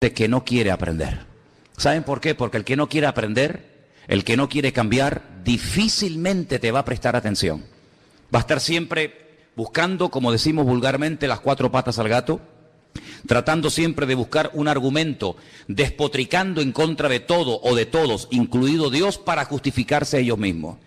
de que no quiere aprender. ¿Saben por qué? Porque el que no quiere aprender, el que no quiere cambiar, difícilmente te va a prestar atención. Va a estar siempre buscando, como decimos vulgarmente, las cuatro patas al gato, tratando siempre de buscar un argumento, despotricando en contra de todo o de todos, incluido Dios, para justificarse a ellos mismos.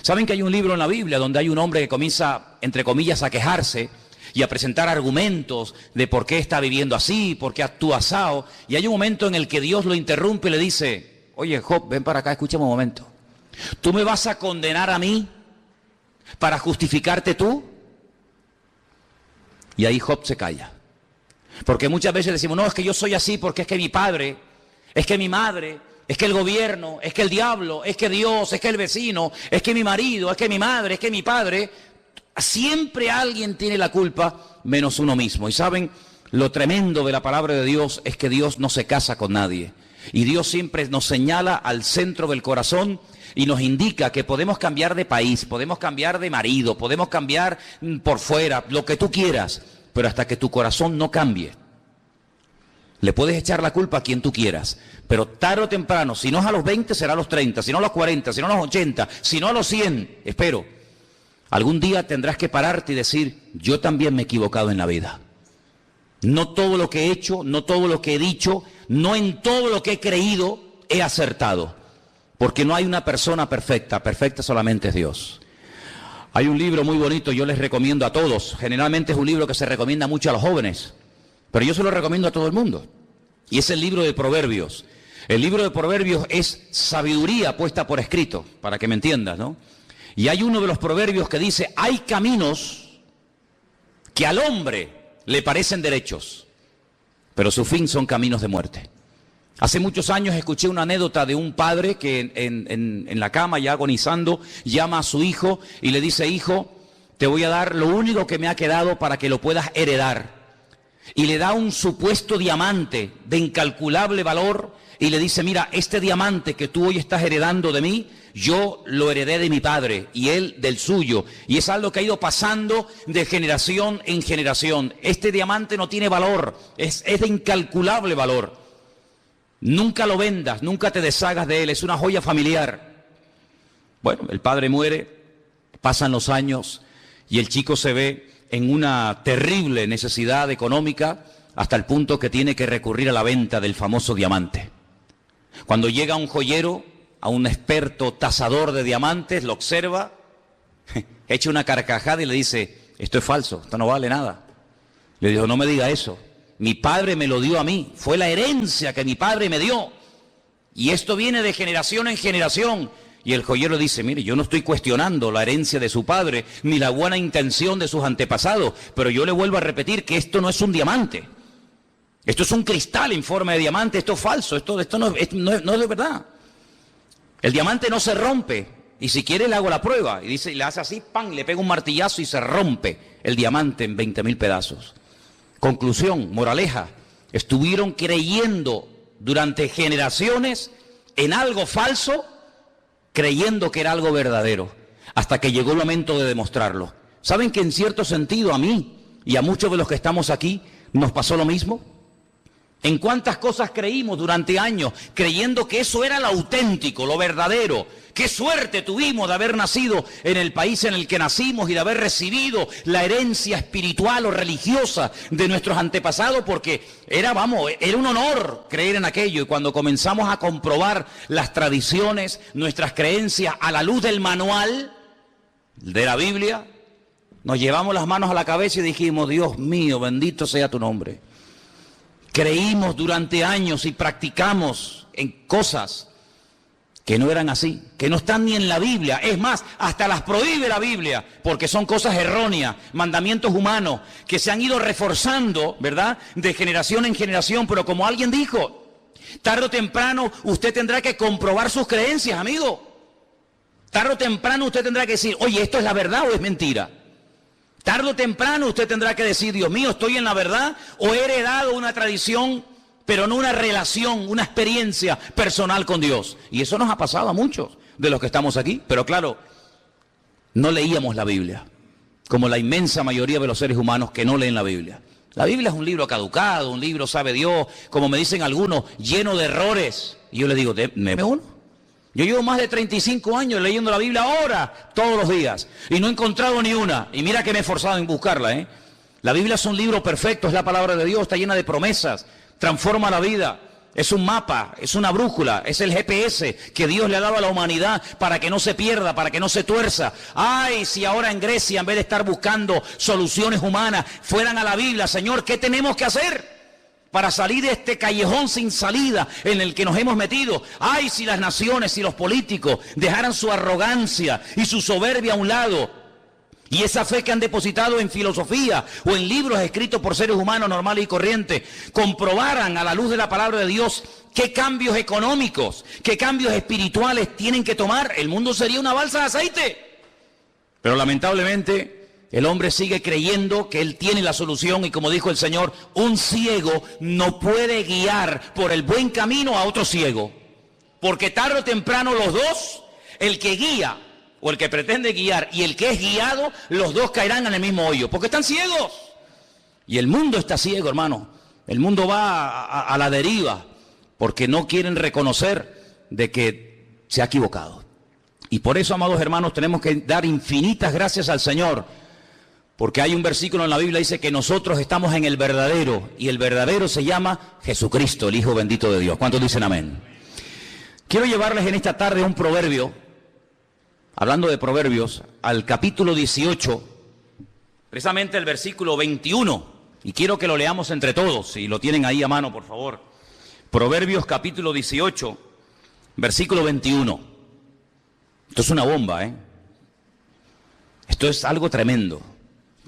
¿Saben que hay un libro en la Biblia donde hay un hombre que comienza, entre comillas, a quejarse y a presentar argumentos de por qué está viviendo así, por qué actúa asao? Y hay un momento en el que Dios lo interrumpe y le dice: oye, Job, ven para acá, escúchame un momento. ¿Tú me vas a condenar a mí para justificarte tú? Y ahí Job se calla. Porque muchas veces decimos: no, es que yo soy así porque es que mi padre, es que mi madre, es que el gobierno, es que el diablo, es que Dios, es que el vecino, es que mi marido, es que mi madre, es que mi padre. Siempre alguien tiene la culpa menos uno mismo. Y saben, lo tremendo de la palabra de Dios es que Dios no se casa con nadie. Y Dios siempre nos señala al centro del corazón y nos indica que podemos cambiar de país, podemos cambiar de marido, podemos cambiar por fuera, lo que tú quieras, pero hasta que tu corazón no cambie. Le puedes echar la culpa a quien tú quieras, pero tarde o temprano, si no es a los 20, será a los 30, si no a los 40, si no a los 80, si no a los 100, espero. Algún día tendrás que pararte y decir: yo también me he equivocado en la vida. No todo lo que he hecho, no todo lo que he dicho, no en todo lo que he creído he acertado. Porque no hay una persona perfecta, perfecta solamente es Dios. Hay un libro muy bonito, yo les recomiendo a todos. Generalmente es un libro que se recomienda mucho a los jóvenes, pero yo se lo recomiendo a todo el mundo. Y es el libro de Proverbios. El libro de Proverbios es sabiduría puesta por escrito, para que me entiendas, ¿no? Y hay uno de los proverbios que dice: hay caminos que al hombre le parecen derechos, pero su fin son caminos de muerte. Hace muchos años escuché una anécdota de un padre que en la cama, ya agonizando, llama a su hijo y le dice: hijo, te voy a dar lo único que me ha quedado para que lo puedas heredar. Y le da un supuesto diamante de incalculable valor y le dice: mira, este diamante que tú hoy estás heredando de mí, yo lo heredé de mi padre y él del suyo. Y es algo que ha ido pasando de generación en generación. Este diamante no tiene valor, es de incalculable valor. Nunca lo vendas, nunca te deshagas de él, es una joya familiar. Bueno, el padre muere, pasan los años y el chico se ve en una terrible necesidad económica hasta el punto que tiene que recurrir a la venta del famoso diamante. Cuando llega un joyero, a un experto tasador de diamantes, lo observa, echa una carcajada y le dice: esto es falso, esto no vale nada. Le dijo: no me diga eso, mi padre me lo dio a mí, fue la herencia que mi padre me dio, y esto viene de generación en generación. Y el joyero dice: mire, yo no estoy cuestionando la herencia de su padre, ni la buena intención de sus antepasados, pero yo le vuelvo a repetir que esto no es un diamante. Esto es un cristal en forma de diamante, esto es falso, esto no es de verdad. El diamante no se rompe, y si quiere le hago la prueba. Y dice, y le hace así, ¡pam!, le pega un martillazo y se rompe el diamante en 20.000 pedazos. Conclusión, moraleja: estuvieron creyendo durante generaciones en algo falso, creyendo que era algo verdadero, hasta que llegó el momento de demostrarlo. ¿Saben que en cierto sentido a mí y a muchos de los que estamos aquí nos pasó lo mismo? ¿En cuántas cosas creímos durante años, creyendo que eso era lo auténtico, lo verdadero? ¡Qué suerte tuvimos de haber nacido en el país en el que nacimos y de haber recibido la herencia espiritual o religiosa de nuestros antepasados! Porque era un honor creer en aquello. Y cuando comenzamos a comprobar las tradiciones, nuestras creencias a la luz del manual de la Biblia, nos llevamos las manos a la cabeza y dijimos: Dios mío, bendito sea tu nombre. Creímos durante años y practicamos en cosas que no eran así, que no están ni en la Biblia. Es más, hasta las prohíbe la Biblia, porque son cosas erróneas, mandamientos humanos, que se han ido reforzando, ¿verdad?, de generación en generación. Pero como alguien dijo, tarde o temprano usted tendrá que comprobar sus creencias, amigo. Tarde o temprano usted tendrá que decir: oye, ¿esto es la verdad o es mentira? Tarde o temprano usted tendrá que decir: Dios mío, ¿estoy en la verdad o he heredado una tradición, pero no una relación, una experiencia personal con Dios? Y eso nos ha pasado a muchos de los que estamos aquí. Pero claro, no leíamos la Biblia, como la inmensa mayoría de los seres humanos que no leen la Biblia. La Biblia es un libro caducado, un libro, sabe Dios, como me dicen algunos, lleno de errores. Y yo le digo, ¿me uno? Yo llevo más de 35 años leyendo la Biblia ahora, todos los días, y no he encontrado ni una. Y mira que me he esforzado en buscarla, ¿eh? La Biblia es un libro perfecto, es la palabra de Dios, está llena de promesas, transforma la vida. Es un mapa, es una brújula, es el GPS que Dios le ha dado a la humanidad para que no se pierda, para que no se tuerza. Ay, si ahora en Grecia, en vez de estar buscando soluciones humanas, fueran a la Biblia, Señor, ¿qué tenemos que hacer para salir de este callejón sin salida en el que nos hemos metido? Ay, si las naciones y los políticos dejaran su arrogancia y su soberbia a un lado, y esa fe que han depositado en filosofía o en libros escritos por seres humanos normales y corrientes, comprobaran a la luz de la palabra de Dios qué cambios económicos, qué cambios espirituales tienen que tomar, el mundo sería una balsa de aceite. Pero lamentablemente el hombre sigue creyendo que él tiene la solución y, como dijo el Señor, un ciego no puede guiar por el buen camino a otro ciego, porque tarde o temprano los dos, el que guía o el que pretende guiar y el que es guiado, los dos caerán en el mismo hoyo, porque están ciegos. Y el mundo está ciego, hermano. El mundo va a la deriva, porque no quieren reconocer de que se ha equivocado. Y por eso, amados hermanos, tenemos que dar infinitas gracias al Señor, porque hay un versículo en la Biblia que dice que nosotros estamos en el verdadero, y el verdadero se llama Jesucristo, el Hijo bendito de Dios. ¿Cuántos dicen amén? Quiero llevarles en esta tarde un proverbio, hablando de proverbios, al capítulo 18, precisamente el versículo 21, y quiero que lo leamos entre todos, si lo tienen ahí a mano, por favor. Proverbios capítulo 18, versículo 21. Esto es una bomba, ¿eh? Esto es algo tremendo.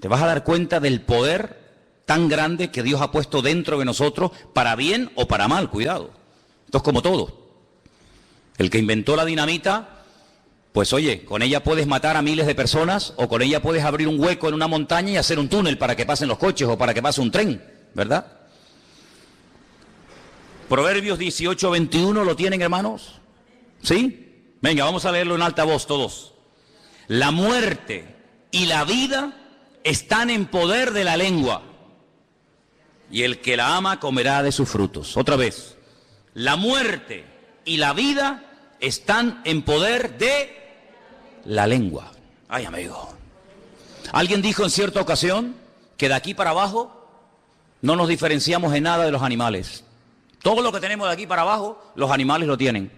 Te vas a dar cuenta del poder tan grande que Dios ha puesto dentro de nosotros, para bien o para mal, cuidado. Esto es como todo. El que inventó la dinamita, pues oye, con ella puedes matar a miles de personas, o con ella puedes abrir un hueco en una montaña y hacer un túnel para que pasen los coches o para que pase un tren, ¿verdad? Proverbios 18, 21, ¿lo tienen, hermanos? ¿Sí? Venga, vamos a leerlo en alta voz todos. La muerte y la vida están en poder de la lengua, y el que la ama comerá de sus frutos. Otra vez. La muerte y la vida están en poder de la lengua. Ay, amigo. Alguien dijo en cierta ocasión que de aquí para abajo no nos diferenciamos en nada de los animales. Todo lo que tenemos de aquí para abajo, los animales lo tienen.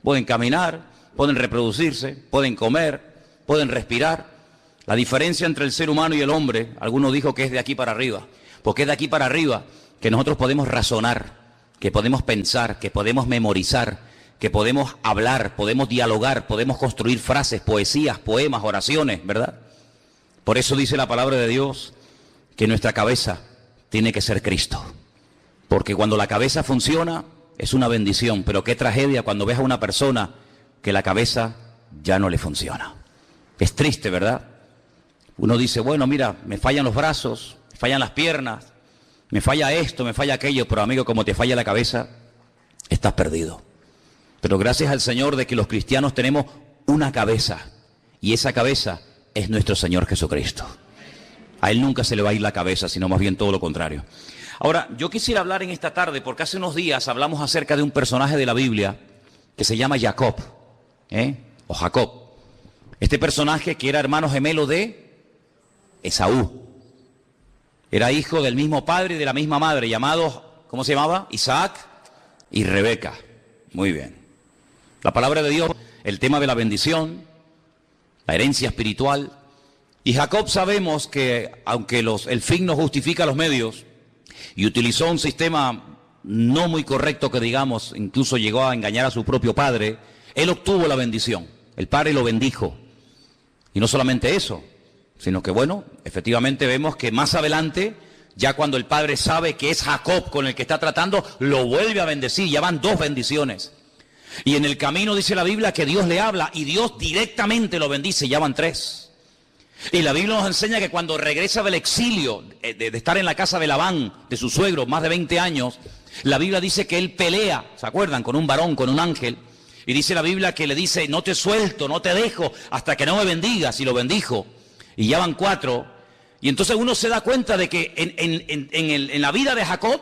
Pueden caminar, pueden reproducirse, pueden comer, pueden respirar. La diferencia entre el ser humano y el hombre, algunos dijo que es de aquí para arriba, porque es de aquí para arriba que nosotros podemos razonar, que podemos pensar, que podemos memorizar, que podemos hablar, podemos dialogar, podemos construir frases, poesías, poemas, oraciones, ¿verdad? Por eso dice la palabra de Dios que nuestra cabeza tiene que ser Cristo. Porque cuando la cabeza funciona es una bendición, pero qué tragedia cuando ves a una persona que la cabeza ya no le funciona. Es triste, ¿verdad? Uno dice, bueno, mira, me fallan los brazos, me fallan las piernas, me falla esto, me falla aquello, pero amigo, como te falla la cabeza, estás perdido. Pero gracias al Señor de que los cristianos tenemos una cabeza, y esa cabeza es nuestro Señor Jesucristo. A Él nunca se le va a ir la cabeza, sino más bien todo lo contrario. Ahora, yo quisiera hablar en esta tarde, porque hace unos días hablamos acerca de un personaje de la Biblia que se llama Jacob, o Jacob. Este personaje que era hermano gemelo de Esaú. Era hijo del mismo padre y de la misma madre, llamados, ¿cómo se llamaba? Isaac y Rebeca. Muy bien. La palabra de Dios, el tema de la bendición, la herencia espiritual. Y Jacob sabemos que, aunque el fin no justifica los medios, y utilizó un sistema no muy correcto que digamos, incluso llegó a engañar a su propio padre, él obtuvo la bendición. El padre lo bendijo. Y no solamente eso, sino que bueno, efectivamente vemos que más adelante, ya cuando el padre sabe que es Jacob con el que está tratando, lo vuelve a bendecir, ya van 2 bendiciones. Y en el camino dice la Biblia que Dios le habla y Dios directamente lo bendice, ya van 3. Y la Biblia nos enseña que cuando regresa del exilio, de estar en la casa de Labán, de su suegro, más de 20 años, la Biblia dice que él pelea, ¿se acuerdan? Con un varón, con un ángel. Y dice la Biblia que le dice, no te suelto, no te dejo, hasta que no me bendigas, y lo bendijo. Y ya van 4, Y entonces uno se da cuenta de que en la vida de Jacob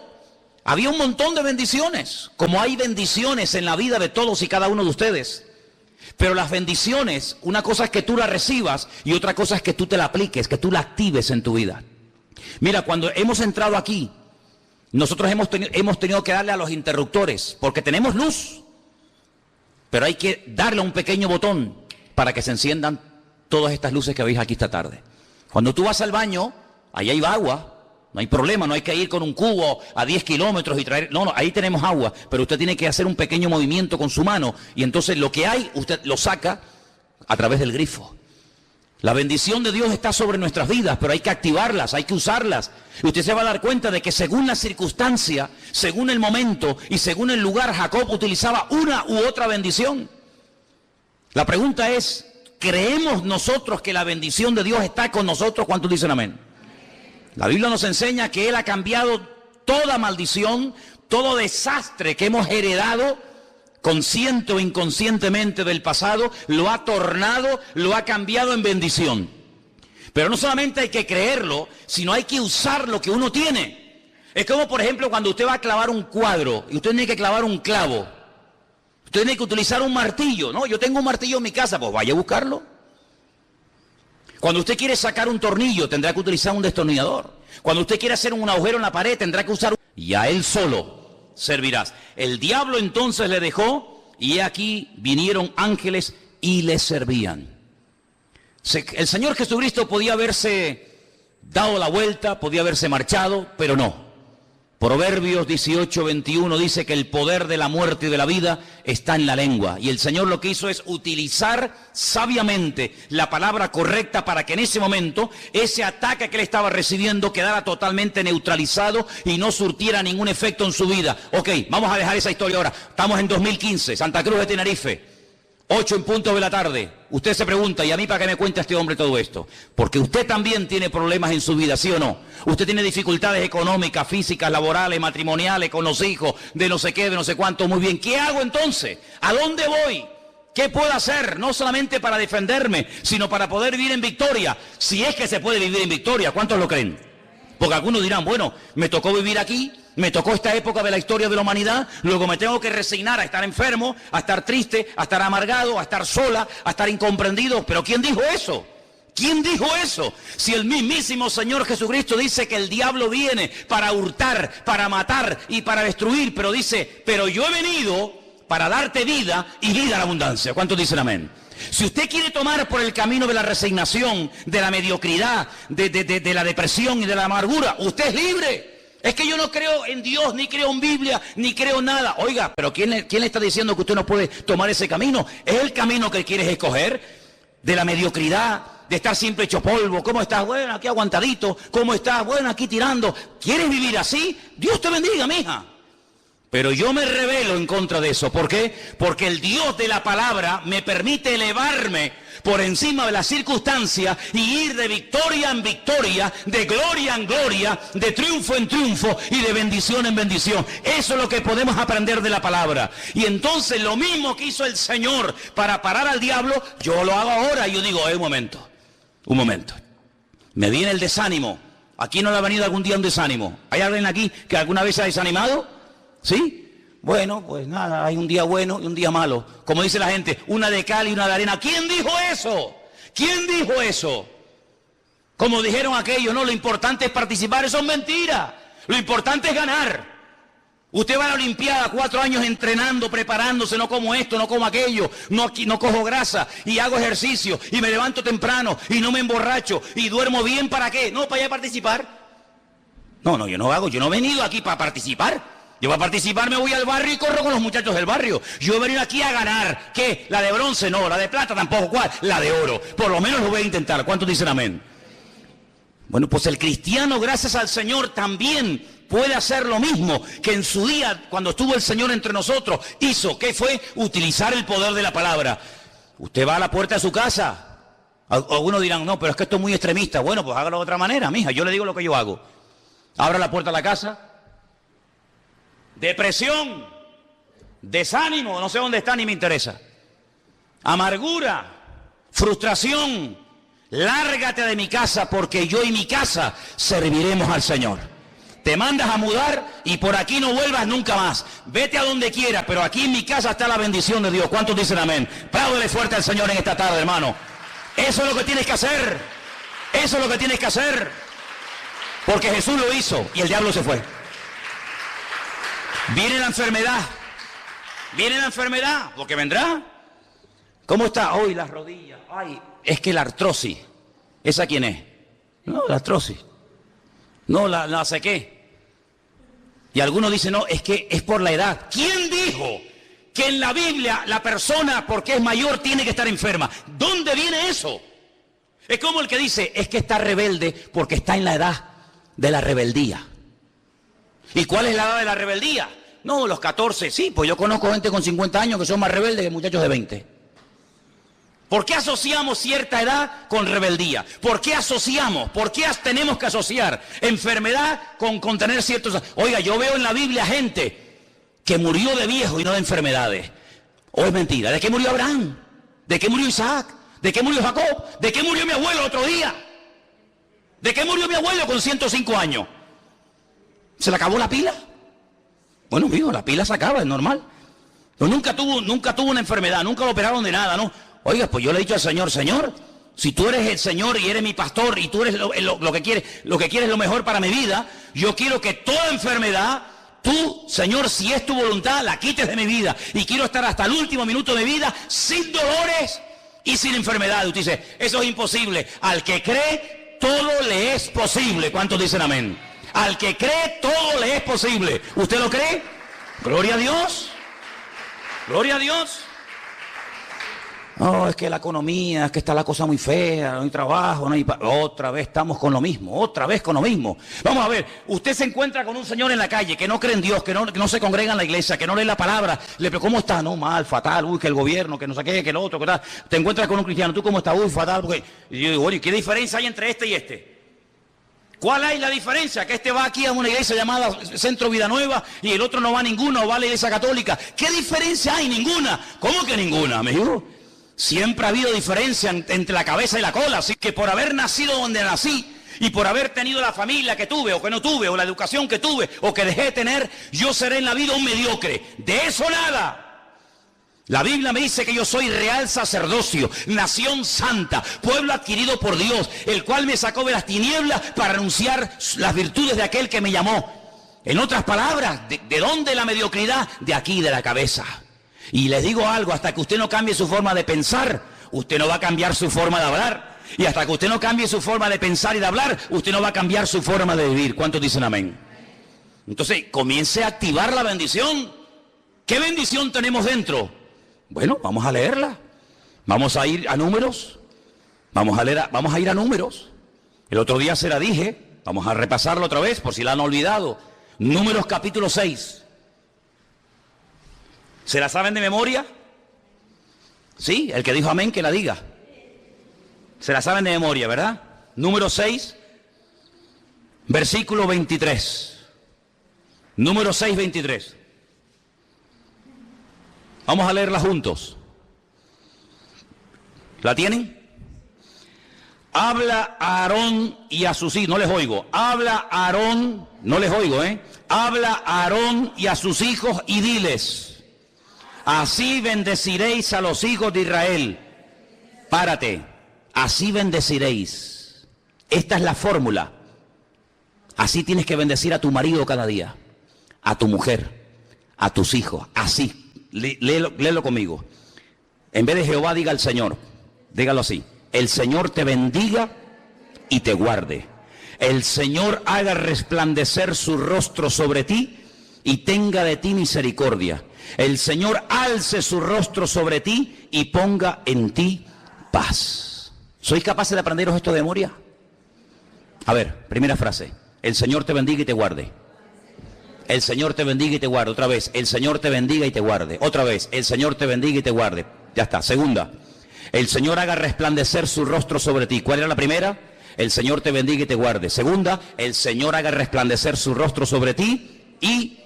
había un montón de bendiciones, como hay bendiciones en la vida de todos y cada uno de ustedes. Pero las bendiciones, una cosa es que tú las recibas y otra cosa es que tú te la apliques, que tú la actives en tu vida. Mira, cuando hemos entrado aquí, nosotros hemos tenido que darle a los interruptores, porque tenemos luz, pero hay que darle a un pequeño botón para que se enciendan todas estas luces que veis aquí esta tarde. Cuando tú vas al baño, ahí hay agua, no hay problema, no hay que ir con un cubo a 10 kilómetros y traer... No, ahí tenemos agua, pero usted tiene que hacer un pequeño movimiento con su mano y entonces lo que hay, usted lo saca a través del grifo. La bendición de Dios está sobre nuestras vidas, pero hay que activarlas, hay que usarlas. Y usted se va a dar cuenta de que según la circunstancia, según el momento y según el lugar, Jacob utilizaba una u otra bendición. La pregunta es, ¿creemos nosotros que la bendición de Dios está con nosotros? ¿Cuántos dicen amén? La Biblia nos enseña que Él ha cambiado toda maldición, todo desastre que hemos heredado, consciente o inconscientemente del pasado, lo ha tornado, lo ha cambiado en bendición. Pero no solamente hay que creerlo, sino hay que usar lo que uno tiene. Es como, por ejemplo, cuando usted va a clavar un cuadro y usted tiene que clavar un clavo. Usted tiene que utilizar un martillo. No, yo tengo un martillo en mi casa, pues vaya a buscarlo. Cuando usted quiere sacar un tornillo, tendrá que utilizar un destornillador. Cuando usted quiere hacer un agujero en la pared, tendrá que usar y a él solo servirás. El diablo entonces le dejó y aquí vinieron ángeles y le servían. El Señor Jesucristo podía haberse dado la vuelta, podía haberse marchado, pero no. Proverbios 18:21 dice que el poder de la muerte y de la vida está en la lengua. Y el Señor lo que hizo es utilizar sabiamente la palabra correcta para que en ese momento ese ataque que él estaba recibiendo quedara totalmente neutralizado y no surtiera ningún efecto en su vida. Ok, vamos a dejar esa historia ahora. Estamos en 2015, Santa Cruz de Tenerife. 8 en punto de la tarde. Usted se pregunta, ¿y a mí para qué me cuenta este hombre todo esto? Porque usted también tiene problemas en su vida, ¿sí o no? Usted tiene dificultades económicas, físicas, laborales, matrimoniales, con los hijos, de no sé qué, de no sé cuánto. Muy bien, ¿qué hago entonces? ¿A dónde voy? ¿Qué puedo hacer? No solamente para defenderme, sino para poder vivir en victoria. Si es que se puede vivir en victoria, ¿cuántos lo creen? Porque algunos dirán, bueno, me tocó vivir aquí, me tocó esta época de la historia de la humanidad, luego me tengo que resignar a estar enfermo, a estar triste, a estar amargado, a estar sola, a estar incomprendido. ¿Pero quién dijo eso? ¿Quién dijo eso? Si el mismísimo Señor Jesucristo dice que el diablo viene para hurtar, para matar y para destruir, pero dice, pero yo he venido para darte vida y vida en abundancia. ¿Cuántos dicen amén? Si usted quiere tomar por el camino de la resignación, de la mediocridad, de la depresión y de la amargura, usted es libre. Es que yo no creo en Dios, ni creo en Biblia, ni creo en nada. Oiga, pero ¿quién le está diciendo que usted no puede tomar ese camino? ¿Es el camino que quieres escoger? De la mediocridad, de estar siempre hecho polvo. ¿Cómo estás? Bueno, aquí aguantadito. ¿Cómo estás? Bueno, aquí tirando. ¿Quieres vivir así? Dios te bendiga, mija. Pero yo me rebelo en contra de eso. ¿Por qué? Porque el Dios de la palabra me permite elevarme por encima de las circunstancias y ir de victoria en victoria, de gloria en gloria, de triunfo en triunfo y de bendición en bendición. Eso es lo que podemos aprender de la palabra. Y entonces lo mismo que hizo el Señor para parar al diablo, yo lo hago ahora. Y yo digo, un momento. Me viene el desánimo. ¿Aquí no le ha venido algún día un desánimo? ¿Hay alguien aquí que alguna vez se ha desanimado? ¿Sí? Bueno, pues nada, hay un día bueno y un día malo. Como dice la gente, una de cal y una de arena. ¿Quién dijo eso? ¿Quién dijo eso? Como dijeron aquellos, no, lo importante es participar, eso es mentira. Lo importante es ganar. Usted va a la Olimpiada 4 años entrenando, preparándose, no como esto, no como aquello, no cojo grasa y hago ejercicio y me levanto temprano y no me emborracho y duermo bien, ¿para qué? No, para ir a participar. No, yo no he venido aquí para participar. Yo para participar me voy al barrio y corro con los muchachos del barrio. Yo he venido aquí a ganar. ¿Qué? ¿La de bronce? No. ¿La de plata? Tampoco. ¿Cuál? La de oro. Por lo menos lo voy a intentar. ¿Cuántos dicen amén? Bueno, pues el cristiano, gracias al Señor, también puede hacer lo mismo que en su día, cuando estuvo el Señor entre nosotros, hizo. ¿Qué fue? Utilizar el poder de la palabra. Usted va a la puerta de su casa. Algunos dirán, no, pero es que esto es muy extremista. Bueno, pues hágalo de otra manera, mija. Yo le digo lo que yo hago. Abra la puerta de la casa. Depresión, desánimo, no sé dónde está ni me interesa. Amargura, frustración, Lárgate de mi casa, porque yo y mi casa serviremos al Señor. Te mandas a mudar y por aquí no vuelvas nunca más. Vete a donde quieras, pero aquí en mi casa está la bendición de Dios. ¿Cuántos dicen amén? Apláudele fuerte al Señor en esta tarde, hermano. Eso es lo que tienes que hacer. Eso es lo que tienes que hacer. Porque Jesús lo hizo y el diablo se fue. Viene la enfermedad. Viene la enfermedad, porque vendrá. ¿Cómo está hoy las rodillas? Ay, es que la artrosis. ¿Esa quién es? No, la artrosis. No, la sé qué. Y algunos dicen, no, es que es por la edad. ¿Quién dijo que en la Biblia la persona, porque es mayor, tiene que estar enferma? ¿Dónde viene eso? Es como el que dice, es que está rebelde porque está en la edad de la rebeldía. ¿Y cuál es la edad de la rebeldía? No, los 14, sí, pues yo conozco gente con 50 años que son más rebeldes que muchachos de 20. ¿Por qué asociamos cierta edad con rebeldía? ¿Por qué asociamos? ¿Por qué tenemos que asociar enfermedad con tener ciertos... Oiga, yo veo en la Biblia gente que murió de viejo y no de enfermedades. ¿O es mentira? ¿De qué murió Abraham? ¿De qué murió Isaac? ¿De qué murió Jacob? ¿De qué murió mi abuelo el otro día? ¿De qué murió mi abuelo con 105 años? ¿Se le acabó la pila? Bueno, mijo, la pila se acaba, es normal. Pero nunca tuvo una enfermedad, nunca lo operaron de nada, ¿no? Oiga, pues yo le he dicho al Señor, Señor, si tú eres el Señor y eres mi pastor y tú eres lo que quieres lo mejor para mi vida, yo quiero que toda enfermedad, tú, Señor, si es tu voluntad, la quites de mi vida. Y quiero estar hasta el último minuto de mi vida sin dolores y sin enfermedad. Y usted dice, eso es imposible. Al que cree, todo le es posible. ¿Cuántos dicen amén? Al que cree, todo le es posible. ¿Usted lo cree? Gloria a Dios. Gloria a Dios. No, es que la economía, es que está la cosa muy fea, no hay trabajo, no hay... Otra vez estamos con lo mismo, otra vez con lo mismo. Vamos a ver, usted se encuentra con un señor en la calle que no cree en Dios, que no se congrega en la iglesia, que no lee la palabra. Le pregunta, ¿cómo está? No, mal, fatal, uy, que el gobierno, que no sé qué, que el otro, que tal. Te encuentras con un cristiano, ¿tú cómo estás? Uy, fatal, porque... Y yo digo, oye, ¿qué diferencia hay entre este y este? ¿Cuál hay la diferencia? Que este va aquí a una iglesia llamada Centro Vida Nueva y el otro no va a ninguna o va a la iglesia católica. ¿Qué diferencia hay? Ninguna. ¿Cómo que ninguna, me dijo? Siempre ha habido diferencia entre la cabeza y la cola, así que por haber nacido donde nací y por haber tenido la familia que tuve o que no tuve o la educación que tuve o que dejé de tener, yo seré en la vida un mediocre. De eso nada. La Biblia me dice que yo soy real sacerdocio, nación santa, pueblo adquirido por Dios, el cual me sacó de las tinieblas para anunciar las virtudes de aquel que me llamó. En otras palabras, ¿de dónde la mediocridad? De aquí, de la cabeza. Y les digo algo, hasta que usted no cambie su forma de pensar, usted no va a cambiar su forma de hablar. Y hasta que usted no cambie su forma de pensar y de hablar, usted no va a cambiar su forma de vivir. ¿Cuántos dicen amén? Entonces, comience a activar la bendición. ¿Qué bendición tenemos dentro? Bueno, vamos a leerla. Vamos a ir a Números. Vamos a ir a Números. El otro día se la dije. Vamos a repasarlo otra vez por si la han olvidado. Números capítulo 6. ¿Se la saben de memoria? Sí, el que dijo amén, que la diga. Se la saben de memoria, ¿verdad? Número 6, versículo 23. Número 6, 23. Vamos a leerla juntos. ¿La tienen? Habla a Aarón y a sus hijos. No les oigo. Habla a Aarón, no les oigo, Habla a Aarón y a sus hijos y diles: así bendeciréis a los hijos de Israel. Párate. Así bendeciréis. Esta es la fórmula. Así tienes que bendecir a tu marido cada día, a tu mujer, a tus hijos. Así. Léelo conmigo. En vez de Jehová, diga el Señor. Dígalo así. El Señor te bendiga y te guarde. El Señor haga resplandecer su rostro sobre ti y tenga de ti misericordia. El Señor alce su rostro sobre ti y ponga en ti paz. ¿Sois capaces de aprenderos esto de memoria? A ver, primera frase. El Señor te bendiga y te guarde. El Señor te bendiga y te guarde. Otra vez. El Señor te bendiga y te guarde. Otra vez. El Señor te bendiga y te guarde. Ya está. Segunda. El Señor haga resplandecer su rostro sobre ti. ¿Cuál era la primera? El Señor te bendiga y te guarde. Segunda. El Señor haga resplandecer su rostro sobre ti y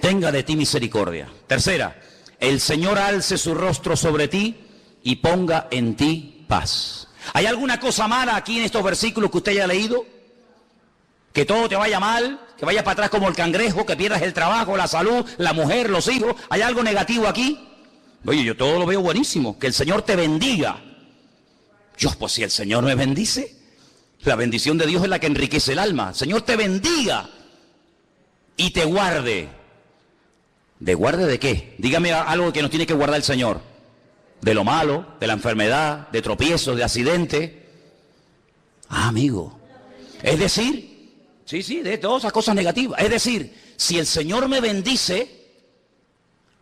tenga de ti misericordia. Tercera, el Señor alce su rostro sobre ti y ponga en ti paz. ¿Hay alguna cosa mala aquí en estos versículos que usted haya leído? Que todo te vaya mal, que vayas para atrás como el cangrejo, que pierdas el trabajo, la salud, la mujer, los hijos. ¿Hay algo negativo aquí? Oye, yo todo lo veo buenísimo. Que el Señor te bendiga. Dios, pues si el Señor me bendice, la bendición de Dios es la que enriquece el alma. El Señor te bendiga y te guarde. ¿De guarde de qué? Dígame algo que nos tiene que guardar el Señor. De lo malo, de la enfermedad, de tropiezos, de accidentes. Ah, amigo. Es decir, sí, de todas esas cosas negativas. Es decir, si el Señor me bendice,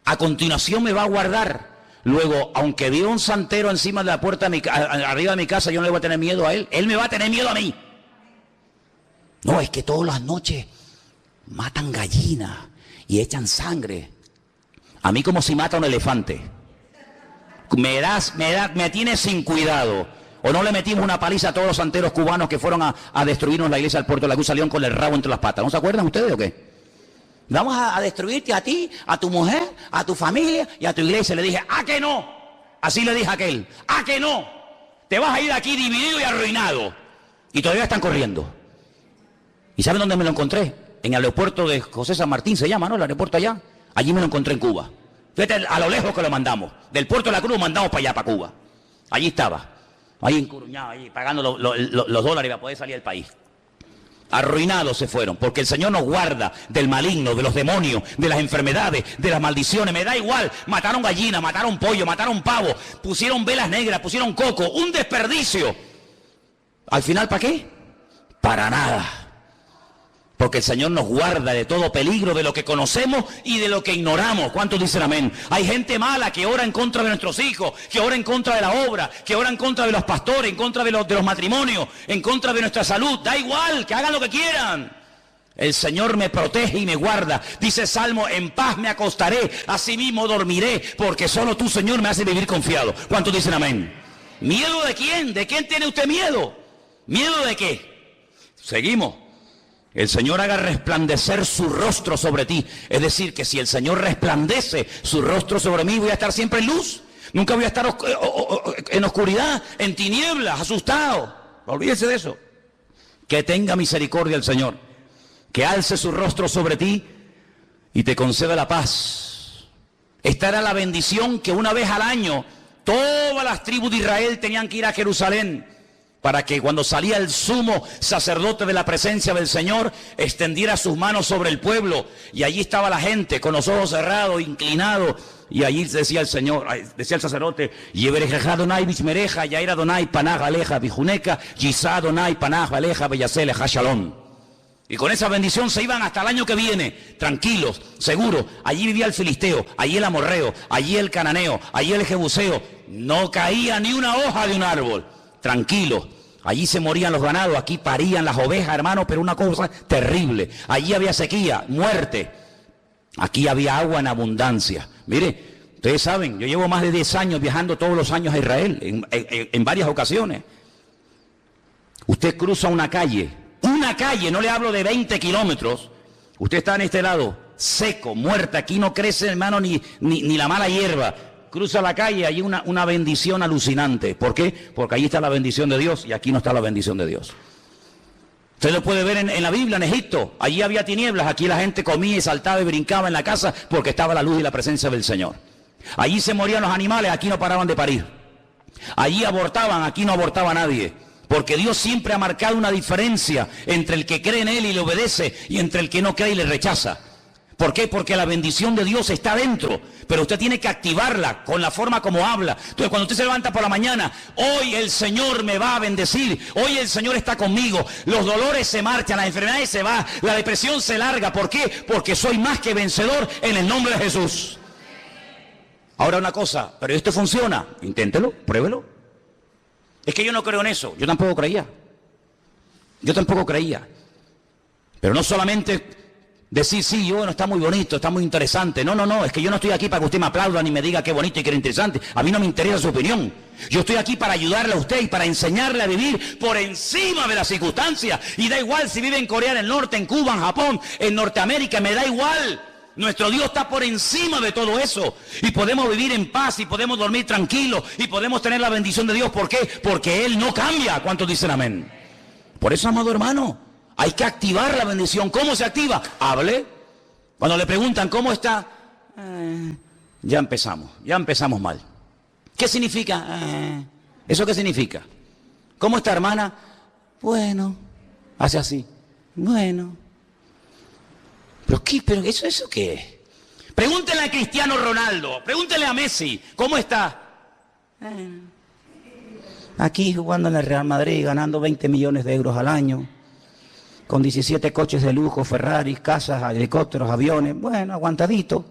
a continuación me va a guardar. Luego, aunque viva un santero encima de la puerta, arriba de mi casa, yo no le voy a tener miedo a él. Él me va a tener miedo a mí. No, es que todas las noches matan gallinas y echan sangre. A mí como si mata un elefante. Me tiene sin cuidado. ¿O no le metimos una paliza a todos los santeros cubanos que fueron a destruirnos la iglesia del Puerto de la Cruz? Salieron con el rabo entre las patas. ¿No se acuerdan ustedes o qué? Vamos a destruirte a ti, a tu mujer, a tu familia y a tu iglesia. Le dije, ¿a que no? Así le dije a aquel, ¿a que no? Te vas a ir aquí dividido y arruinado. Y todavía están corriendo. ¿Y saben dónde me lo encontré? En el aeropuerto de José San Martín, se llama, ¿no? El aeropuerto allá. Allí me lo encontré en Cuba. Fíjate a lo lejos que lo mandamos. Del Puerto de la Cruz lo mandamos para allá, para Cuba. Allí estaba. Ahí encuruñado, ahí pagando los dólares para poder salir del país. Arruinados se fueron, porque el Señor nos guarda del maligno, de los demonios, de las enfermedades, de las maldiciones. Me da igual, mataron gallina, mataron pollo, mataron pavo, pusieron velas negras, pusieron coco, un desperdicio. Al final, ¿para qué? Para nada. Porque el Señor nos guarda de todo peligro, de lo que conocemos y de lo que ignoramos. ¿Cuántos dicen amén? Hay gente mala que ora en contra de nuestros hijos, que ora en contra de la obra, que ora en contra de los pastores, en contra de los matrimonios, en contra de nuestra salud. Da igual, que hagan lo que quieran. El Señor me protege y me guarda. Dice Salmo, en paz me acostaré, asimismo dormiré, porque solo tú, Señor, me haces vivir confiado. ¿Cuántos dicen amén? ¿Miedo de quién? ¿De quién tiene usted miedo? ¿Miedo de qué? Seguimos. El Señor haga resplandecer su rostro sobre ti. Es decir, que si el Señor resplandece su rostro sobre mí, voy a estar siempre en luz. Nunca voy a estar en oscuridad, en tinieblas, asustado. Olvídese de eso. Que tenga misericordia el Señor. Que alce su rostro sobre ti y te conceda la paz. Esta era la bendición que una vez al año todas las tribus de Israel tenían que ir a Jerusalén, para que cuando salía el sumo sacerdote de la presencia del Señor, extendiera sus manos sobre el pueblo, y allí estaba la gente con los ojos cerrados, inclinados, y allí decía el Señor, decía el sacerdote, Yeberejeja Adonai Bishmereja, Yair Adonai Panaj Aleja Bijuneca, Yisá Adonai Panaj Aleja Beyaseleja Shalom. Y con esa bendición se iban hasta el año que viene, tranquilos, seguros. Allí vivía el filisteo, allí el amorreo, allí el cananeo, allí el jebuseo. No caía ni una hoja de un árbol. Tranquilos, allí se morían los ganados, aquí parían las ovejas, hermano, pero una cosa terrible. Allí había sequía, muerte. Aquí había agua en abundancia. Mire, ustedes saben, yo llevo más de 10 años viajando todos los años a Israel, en varias ocasiones. Usted cruza una calle, no le hablo de 20 kilómetros. Usted está en este lado, seco, muerta, aquí no crece, hermano, ni la mala hierba. Cruza la calle, hay una bendición alucinante. ¿Por qué? Porque ahí está la bendición de Dios y aquí no está la bendición de Dios. Usted lo puede ver en la Biblia, en Egipto. Allí había tinieblas, aquí la gente comía y saltaba y brincaba en la casa porque estaba la luz y la presencia del Señor. Allí se morían los animales, aquí no paraban de parir. Allí abortaban, aquí no abortaba nadie. Porque Dios siempre ha marcado una diferencia entre el que cree en Él y le obedece y entre el que no cree y le rechaza. ¿Por qué? Porque la bendición de Dios está dentro, pero usted tiene que activarla con la forma como habla. Entonces, cuando usted se levanta por la mañana, hoy el Señor me va a bendecir, hoy el Señor está conmigo, los dolores se marchan, las enfermedades se van, la depresión se larga. ¿Por qué? Porque soy más que vencedor en el nombre de Jesús. Ahora una cosa, pero esto funciona, inténtelo, pruébelo. Es que yo no creo en eso, yo tampoco creía. Pero no solamente decir, sí, bueno, está muy bonito, está muy interesante. No, es que yo no estoy aquí para que usted me aplauda ni me diga qué bonito y qué interesante. A mí no me interesa su opinión. Yo estoy aquí para ayudarle a usted y para enseñarle a vivir por encima de las circunstancias. Y da igual si vive en Corea del Norte, en Cuba, en Japón, en Norteamérica, me da igual. Nuestro Dios está por encima de todo eso. Y podemos vivir en paz, y podemos dormir tranquilos, y podemos tener la bendición de Dios. ¿Por qué? Porque Él no cambia. ¿Cuántos dicen amén? Por eso, amado hermano, hay que activar la bendición. ¿Cómo se activa? Hable. Cuando le preguntan, ¿cómo está? Ya empezamos mal. ¿Qué significa? ¿Eso qué significa? ¿Cómo está, hermana? Bueno, hace así. Bueno. ¿Pero qué? ¿Pero eso qué es? Pregúntele a Cristiano Ronaldo, pregúntele a Messi, ¿cómo está? Aquí jugando en el Real Madrid, ganando 20 millones de euros al año, con 17 coches de lujo, Ferraris, casas, helicópteros, aviones, bueno, aguantadito.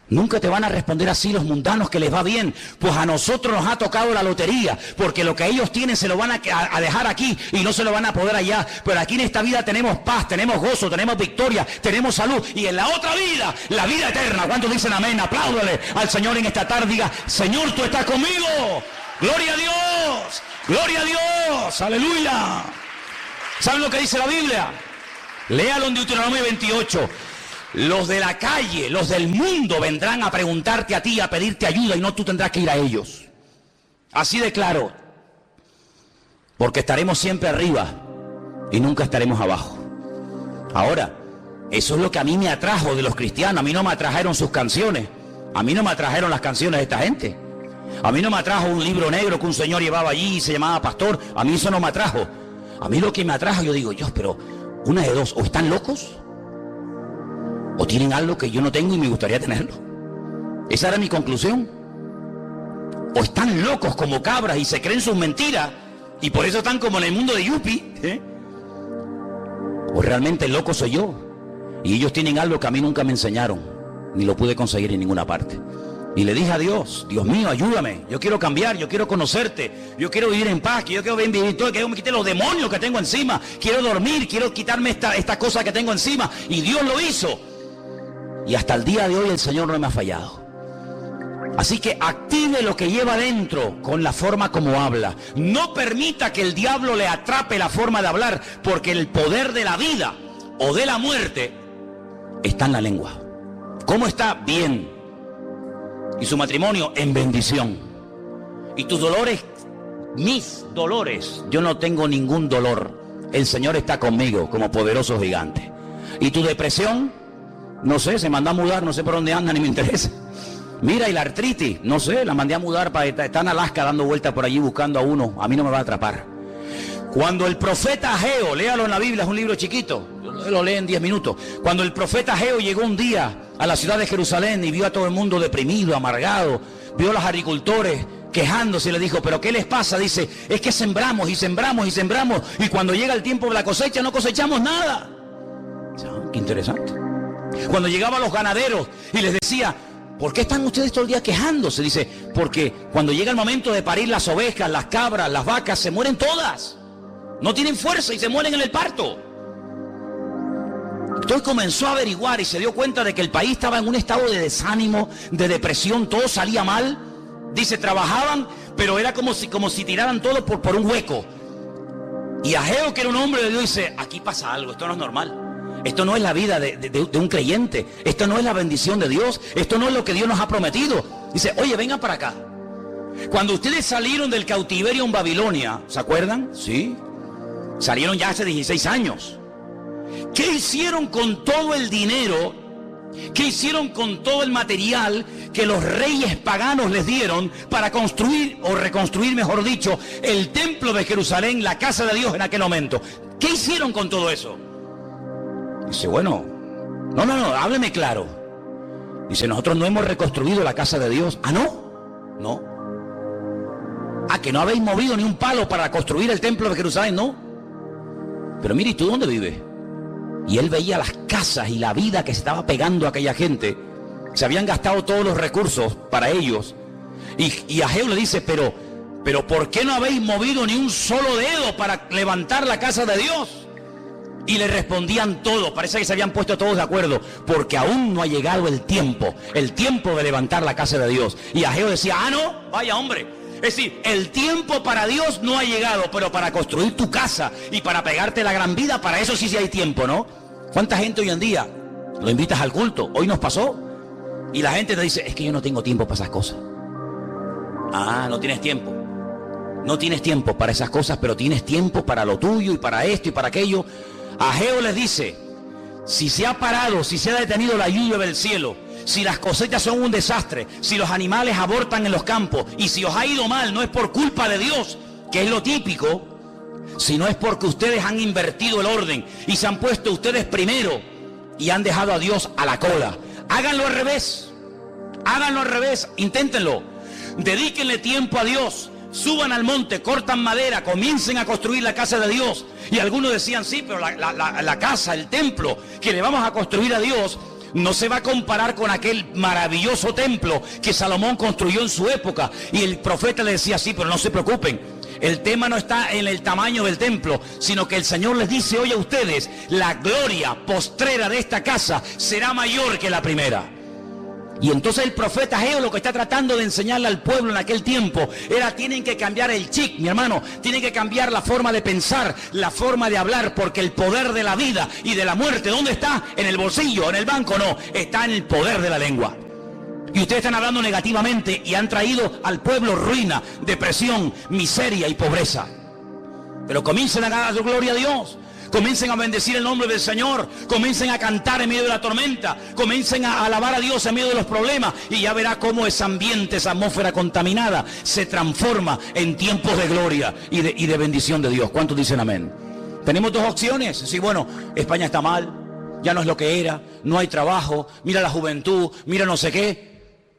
Nunca te van a responder así los mundanos que les va bien, pues a nosotros nos ha tocado la lotería, porque lo que ellos tienen se lo van a dejar aquí y no se lo van a poder allá, pero aquí en esta vida tenemos paz, tenemos gozo, tenemos victoria, tenemos salud, y en la otra vida, la vida eterna. ¿Cuántos dicen amén? Apláudale al Señor en esta tarde, diga, Señor, tú estás conmigo, gloria a Dios, gloria a Dios, aleluya. ¿Saben lo que dice la Biblia? Léalo en Deuteronomio 28. Los de la calle, los del mundo vendrán a preguntarte a ti, a pedirte ayuda, y no tú tendrás que ir a ellos. Así de claro. Porque estaremos siempre arriba y nunca estaremos abajo. Ahora, eso es lo que a mí me atrajo de los cristianos. A mí no me atrajeron sus canciones. A mí no me atrajeron las canciones de esta gente. A mí no me atrajo un libro negro que un señor llevaba allí y se llamaba pastor. A mí eso no me atrajo. A mí lo que me atrajo, yo digo, Dios, pero una de dos, o están locos, o tienen algo que yo no tengo y me gustaría tenerlo. Esa era mi conclusión. O están locos como cabras y se creen sus mentiras y por eso están como en el mundo de Yupi, o realmente loco soy yo y ellos tienen algo que a mí nunca me enseñaron ni lo pude conseguir en ninguna parte. Y le dije a Dios, Dios mío, ayúdame, yo quiero cambiar, yo quiero conocerte, yo quiero vivir en paz, yo quiero vivir todo, quiero que me quite los demonios que tengo encima, quiero dormir, quiero quitarme esta cosa que tengo encima. Y Dios lo hizo. Y hasta el día de hoy el Señor no me ha fallado. Así que active lo que lleva dentro con la forma como habla. No permita que el diablo le atrape la forma de hablar, porque el poder de la vida o de la muerte está en la lengua. ¿Cómo está? Bien. Y su matrimonio en bendición. Y tus dolores, mis dolores, yo no tengo ningún dolor. El Señor está conmigo como poderoso gigante. Y tu depresión, no sé, se mandó a mudar, no sé por dónde anda, ni me interesa. Mira, y la artritis, no sé, la mandé a mudar, está en Alaska dando vueltas por allí buscando a uno, a mí no me va a atrapar. Cuando el profeta Ageo, léalo en la Biblia, es un libro chiquito, lo lee en 10 minutos. Cuando el profeta Ageo llegó un día a la ciudad de Jerusalén y vio a todo el mundo deprimido, amargado, vio a los agricultores quejándose y le dijo, ¿pero qué les pasa? Dice, es que sembramos y sembramos y sembramos y cuando llega el tiempo de la cosecha no cosechamos nada. Qué interesante. Cuando llegaban los ganaderos y les decía, ¿por qué están ustedes todo el día quejándose? Dice, porque cuando llega el momento de parir las ovejas, las cabras, las vacas, se mueren todas. No tienen fuerza y se mueren en el parto. Entonces comenzó a averiguar y se dio cuenta de que el país estaba en un estado de desánimo, de depresión, todo salía mal. Dice, trabajaban, pero era como si tiraran todo por un hueco. Y Ageo, que era un hombre de Dios, dice, aquí pasa algo, esto no es normal. Esto no es la vida de un creyente. Esto no es la bendición de Dios. Esto no es lo que Dios nos ha prometido. Dice, oye, vengan para acá. Cuando ustedes salieron del cautiverio en Babilonia, ¿se acuerdan? Sí. Salieron ya hace 16 años. ¿Qué hicieron con todo el dinero? ¿Qué hicieron con todo el material que los reyes paganos les dieron para construir, o reconstruir, mejor dicho, el templo de Jerusalén, la casa de Dios en aquel momento? ¿Qué hicieron con todo eso? Dice, bueno, no, hábleme claro. Dice, nosotros no hemos reconstruido la casa de Dios. ¿Ah, no? No. ¿Ah, que no habéis movido ni un palo para construir el templo de Jerusalén? No. Pero mire, ¿y tú dónde vives? Y él veía las casas y la vida que se estaba pegando a aquella gente. Se habían gastado todos los recursos para ellos. Y Ageo le dice, pero ¿por qué no habéis movido ni un solo dedo para levantar la casa de Dios? Y le respondían todos, parece que se habían puesto todos de acuerdo, porque aún no ha llegado el tiempo de levantar la casa de Dios. Y Ageo decía, ah, no, vaya hombre. Es decir, el tiempo para Dios no ha llegado, pero para construir tu casa y para pegarte la gran vida, para eso sí hay tiempo, ¿no? ¿Cuánta gente hoy en día Lo invitas al culto. Hoy nos pasó. Y la gente te dice, es que yo no tengo tiempo para esas cosas. Ah, no tienes tiempo. No tienes tiempo para esas cosas, pero tienes tiempo para lo tuyo y para esto y para aquello. Ageo les dice, si se ha parado, si se ha detenido la lluvia del cielo, si las cosechas son un desastre, si los animales abortan en los campos y si os ha ido mal, no es por culpa de Dios, que es lo típico, sino es porque ustedes han invertido el orden y se han puesto ustedes primero y han dejado a Dios a la cola. Háganlo al revés, inténtenlo, dedíquenle tiempo a Dios. Suban al monte, cortan madera, comiencen a construir la casa de Dios. Y algunos decían, sí, pero la casa, el templo que le vamos a construir a Dios no se va a comparar con aquel maravilloso templo que Salomón construyó en su época. Y el profeta le decía, sí, pero no se preocupen, el tema no está en el tamaño del templo, sino que el Señor les dice hoy a ustedes, la gloria postrera de esta casa será mayor que la primera. Y entonces el profeta Ageo lo que está tratando de enseñarle al pueblo en aquel tiempo era, tienen que cambiar el chip, mi hermano, tienen que cambiar la forma de pensar, la forma de hablar, porque el poder de la vida y de la muerte, ¿dónde está? ¿En el bolsillo? ¿En el banco? No, está en el poder de la lengua. Y ustedes están hablando negativamente y han traído al pueblo ruina, depresión, miseria y pobreza. Pero comiencen a dar gloria a Dios. Comiencen a bendecir el nombre del Señor. Comiencen a cantar en medio de la tormenta. Comiencen a alabar a Dios en medio de los problemas. Y ya verá cómo ese ambiente, esa atmósfera contaminada se transforma en tiempos de gloria y de bendición de Dios. ¿Cuántos dicen amén? Tenemos dos opciones. Sí, bueno, España está mal, ya no es lo que era, no hay trabajo, mira la juventud, mira no sé qué.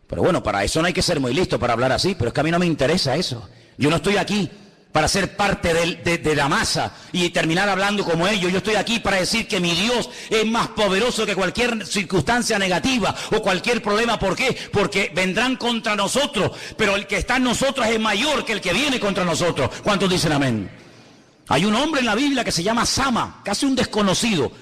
Pero bueno, para eso no hay que ser muy listo para hablar así. Pero es que a mí no me interesa eso. Yo no estoy aquí para ser parte de la masa y terminar hablando como ellos. Yo estoy aquí para decir que mi Dios es más poderoso que cualquier circunstancia negativa o cualquier problema. ¿Por qué? Porque vendrán contra nosotros, pero el que está en nosotros es mayor que el que viene contra nosotros. ¿Cuántos dicen amén? Hay un hombre en la Biblia que se llama Sama, casi un desconocido.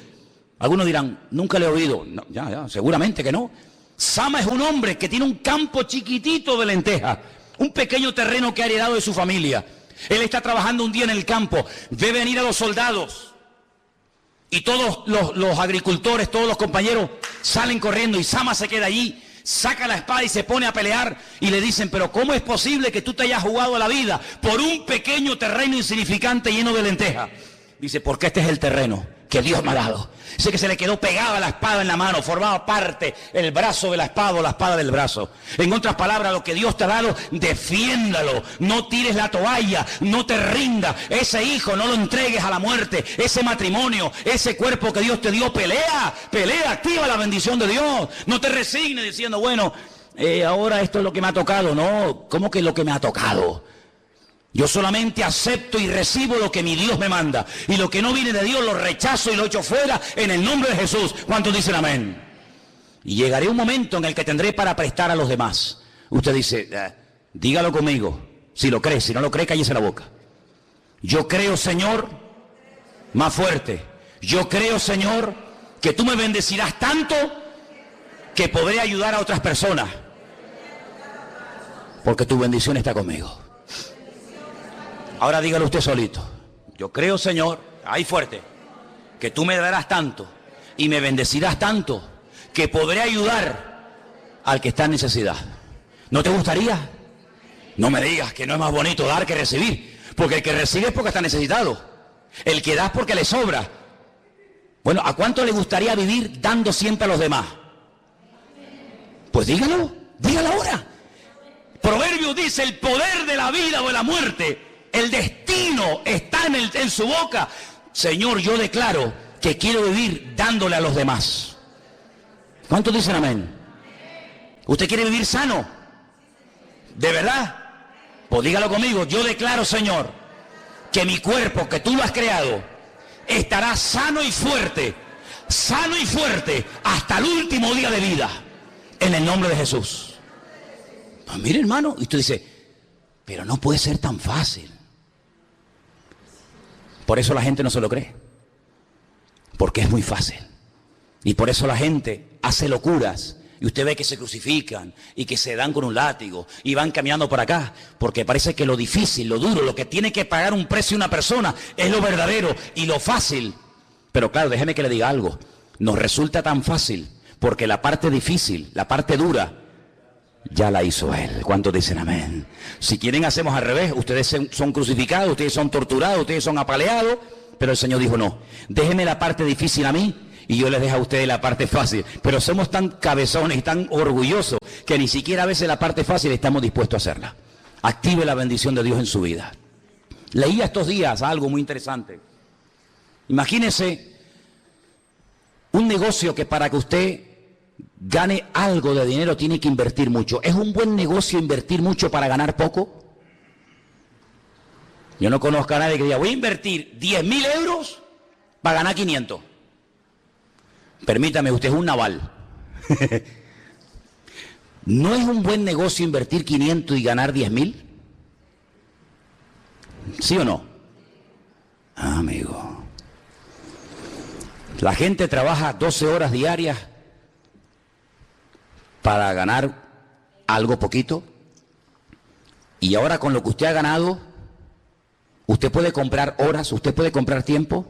Algunos dirán, nunca le he oído. No, ya, seguramente que no. Sama es un hombre que tiene un campo chiquitito de lentejas, un pequeño terreno que ha heredado de su familia. Él está trabajando un día en el campo, ve venir a los soldados y todos los agricultores, todos los compañeros salen corriendo y Sama se queda allí, saca la espada y se pone a pelear y le dicen, pero ¿cómo es posible que tú te hayas jugado la vida por un pequeño terreno insignificante lleno de lentejas? Dice, porque este es el terreno que Dios me ha dado. Dice que se le quedó pegada la espada en la mano, formaba parte el brazo de la espada o la espada del brazo. En otras palabras, lo que Dios te ha dado, defiéndalo, no tires la toalla, no te rindas. Ese hijo no lo entregues a la muerte, ese matrimonio, ese cuerpo que Dios te dio, pelea, activa la bendición de Dios. No te resignes diciendo, bueno, ahora esto es lo que me ha tocado. No, ¿cómo que lo que me ha tocado? Yo solamente acepto y recibo lo que mi Dios me manda. Y lo que no viene de Dios lo rechazo y lo echo fuera en el nombre de Jesús. ¿Cuántos dicen amén? Y llegaré un momento en el que tendré para prestar a los demás. Usted dice, dígalo conmigo. Si lo cree, si no lo cree, cállese la boca. Yo creo, Señor, más fuerte. Yo creo, Señor, que tú me bendecirás tanto que podré ayudar a otras personas. Porque tu bendición está conmigo. Ahora dígalo usted solito. Yo creo, Señor, ahí fuerte, que tú me darás tanto y me bendecirás tanto que podré ayudar al que está en necesidad. ¿No te gustaría? No me digas que no es más bonito dar que recibir, porque el que recibe es porque está necesitado. El que da es porque le sobra. Bueno, ¿a cuánto le gustaría vivir dando siempre a los demás? Pues dígalo ahora. Proverbio dice, el poder de la vida o de la muerte, el destino está en su boca. Señor, yo declaro que quiero vivir dándole a los demás. ¿Cuántos dicen amén? ¿Usted quiere vivir sano? ¿De verdad? Pues dígalo conmigo. Yo declaro, Señor, que mi cuerpo, que tú lo has creado, estará sano y fuerte hasta el último día de vida, en el nombre de Jesús. Pues mire, hermano, y usted dice, pero no puede ser tan fácil. Por eso la gente no se lo cree, porque es muy fácil. Y por eso la gente hace locuras. Y usted ve que se crucifican y que se dan con un látigo y van caminando por acá, porque parece que lo difícil, lo duro, lo que tiene que pagar un precio una persona es lo verdadero y lo fácil. Pero claro, déjeme que le diga algo. nos resulta tan fácil porque la parte difícil, la parte dura, ya la hizo Él. ¿Cuántos dicen amén? Si quieren hacemos al revés. Ustedes son crucificados, ustedes son torturados, ustedes son apaleados. Pero el Señor dijo no, déjenme la parte difícil a mí y yo les dejo a ustedes la parte fácil. Pero somos tan cabezones y tan orgullosos que ni siquiera a veces la parte fácil estamos dispuestos a hacerla. Active la bendición de Dios en su vida. Leía estos días algo muy interesante. Imagínese un negocio que para que usted gane algo de dinero tiene que invertir mucho. ¿Es un buen negocio invertir mucho para ganar poco? Yo no conozco a nadie que diga, voy a invertir 10.000 euros para ganar 500. Permítame, usted es un naval. ¿No es un buen negocio invertir 500 y ganar 10.000? ¿Sí o no? Ah, amigo. La gente trabaja 12 horas diarias para ganar algo poquito. Y ahora con lo que usted ha ganado, usted puede comprar horas, usted puede comprar tiempo.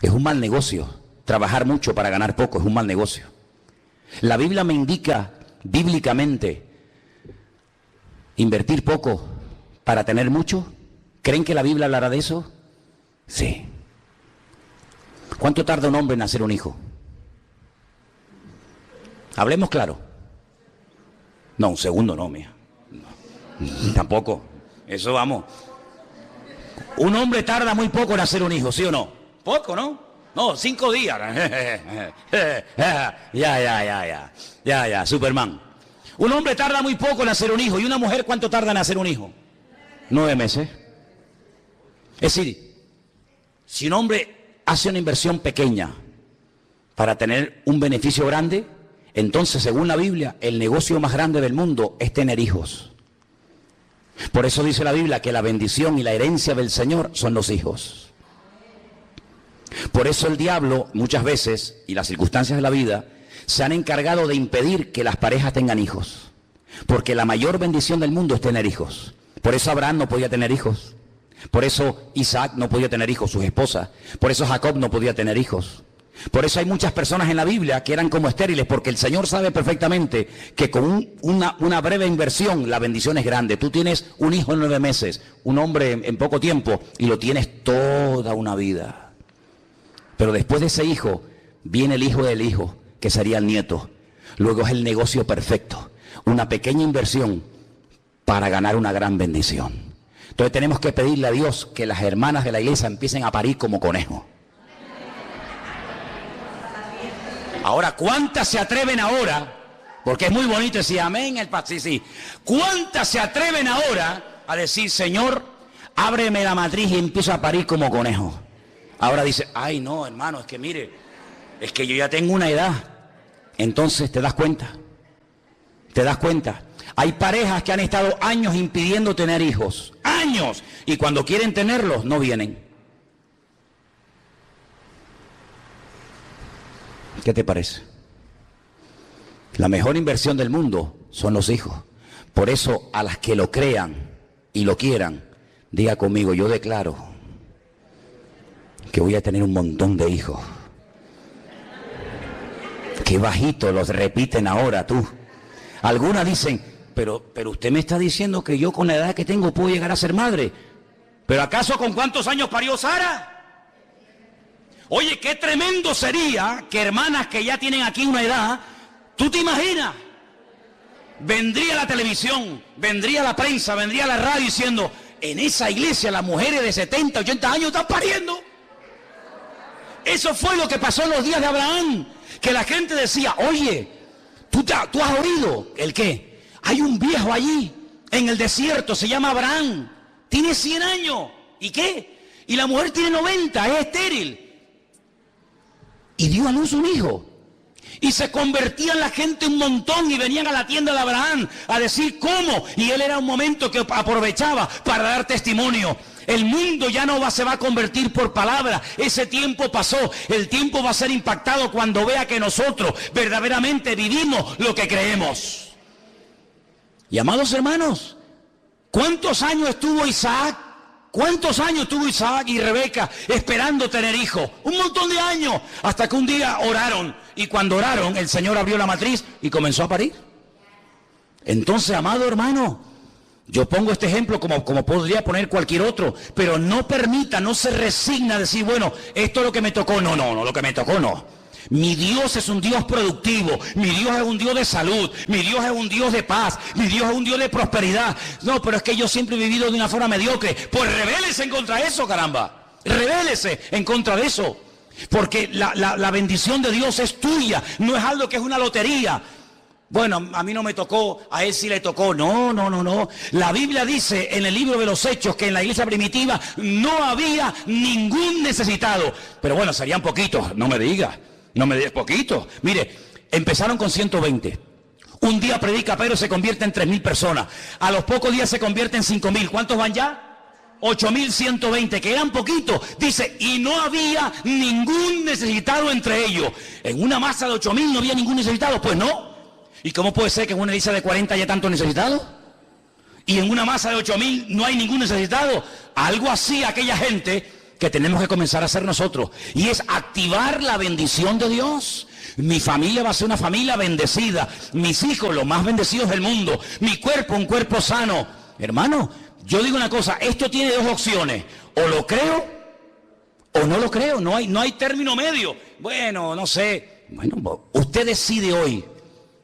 Es un mal negocio. Trabajar mucho para ganar poco es un mal negocio. La Biblia me indica bíblicamente invertir poco para tener mucho. ¿Creen que la Biblia hablará de eso? Sí. ¿Cuánto tarda un hombre en nacer un hijo? Hablemos claro. No, un segundo no, mía. No, tampoco. Eso vamos. Un hombre tarda muy poco en hacer un hijo, ¿sí o no? Poco, ¿no? No, 5 días. Ya, Superman. Un hombre tarda muy poco en hacer un hijo. ¿Y una mujer cuánto tarda en hacer un hijo? 9 meses. Es decir, si un hombre hace una inversión pequeña para tener un beneficio grande, entonces, según la Biblia, el negocio más grande del mundo es tener hijos. Por eso dice la Biblia que la bendición y la herencia del Señor son los hijos. Por eso el diablo, muchas veces, y las circunstancias de la vida, se han encargado de impedir que las parejas tengan hijos. Porque la mayor bendición del mundo es tener hijos. Por eso Abraham no podía tener hijos. Por eso Isaac no podía tener hijos, sus esposas. Por eso Jacob no podía tener hijos. Por eso hay muchas personas en la Biblia que eran como estériles, porque el Señor sabe perfectamente que con una breve inversión la bendición es grande. Tú tienes un hijo en 9 meses, un hombre en poco tiempo, y lo tienes toda una vida. Pero después de ese hijo, viene el hijo del hijo, que sería el nieto. Luego es el negocio perfecto, una pequeña inversión para ganar una gran bendición. Entonces tenemos que pedirle a Dios que las hermanas de la iglesia empiecen a parir como conejos. Ahora, ¿cuántas se atreven ahora? Porque es muy bonito decir amén, sí. ¿Cuántas se atreven ahora a decir, Señor, ábreme la matriz y empiezo a parir como conejo? Ahora dice, ay no, hermano, es que mire, es que yo ya tengo una edad. Entonces, ¿te das cuenta? ¿Te das cuenta? Hay parejas que han estado años impidiendo tener hijos. ¡Años! Y cuando quieren tenerlos, no vienen. ¿Qué te parece? La mejor inversión del mundo son los hijos. Por eso, a las que lo crean y lo quieran, diga conmigo, yo declaro que voy a tener un montón de hijos. Qué bajito los repiten ahora tú. Algunas dicen, pero usted me está diciendo que yo con la edad que tengo puedo llegar a ser madre. ¿Pero acaso con cuántos años parió Sara? Oye, qué tremendo sería que hermanas que ya tienen aquí una edad, ¿tú te imaginas? Vendría la televisión, vendría la prensa, vendría la radio diciendo, en esa iglesia las mujeres de 70, 80 años están pariendo. Eso fue lo que pasó en los días de Abraham, que la gente decía, oye, ¿tú has oído el qué? Hay un viejo allí en el desierto, se llama Abraham, tiene 100 años, ¿y qué? Y la mujer tiene 90, es estéril. Y dio a luz un hijo. Y se convertían la gente un montón y venían a la tienda de Abraham a decir cómo. Y él era un momento que aprovechaba para dar testimonio. El mundo ya no se va a convertir por palabra. Ese tiempo pasó. El tiempo va a ser impactado cuando vea que nosotros verdaderamente vivimos lo que creemos. Y amados hermanos, ¿cuántos años estuvo Isaac ¿Cuántos años tuvo Isaac y Rebeca esperando tener hijos? Un montón de años, hasta que un día oraron, y cuando oraron el Señor abrió la matriz y comenzó a parir. Entonces, amado hermano, yo pongo este ejemplo como podría poner cualquier otro, pero no permita, no se resigna a decir, bueno, esto es lo que me tocó. No, lo que me tocó no. Mi Dios es un Dios productivo, mi Dios es un Dios de salud, mi Dios es un Dios de paz, mi Dios es un Dios de prosperidad. No, pero es que yo siempre he vivido de una forma mediocre. Pues rebélese en contra de eso, caramba. Rebélese en contra de eso. Porque la bendición de Dios es tuya, no es algo que es una lotería. Bueno, a mí no me tocó, a él sí le tocó. No. La Biblia dice en el libro de los Hechos que en la iglesia primitiva no había ningún necesitado. Pero bueno, serían poquitos, no me digas poquitos. Mire, empezaron con 120. Un día predica Pedro, se convierte en 3.000 personas. A los pocos días se convierte en 5.000. ¿Cuántos van ya? 8.120, que eran poquitos. Dice, y no había ningún necesitado entre ellos. En una masa de 8.000 no había ningún necesitado. Pues no. ¿Y cómo puede ser que en una iglesia de 40 haya tantos necesitados? Y en una masa de 8.000 no hay ningún necesitado. Algo así aquella gente que tenemos que comenzar a hacer nosotros. Y es activar la bendición de Dios. Mi familia va a ser una familia bendecida. Mis hijos, los más bendecidos del mundo. Mi cuerpo, un cuerpo sano. Hermano, yo digo una cosa, esto tiene dos opciones. O lo creo o no lo creo. No hay término medio. Bueno, no sé. Bueno, usted decide hoy.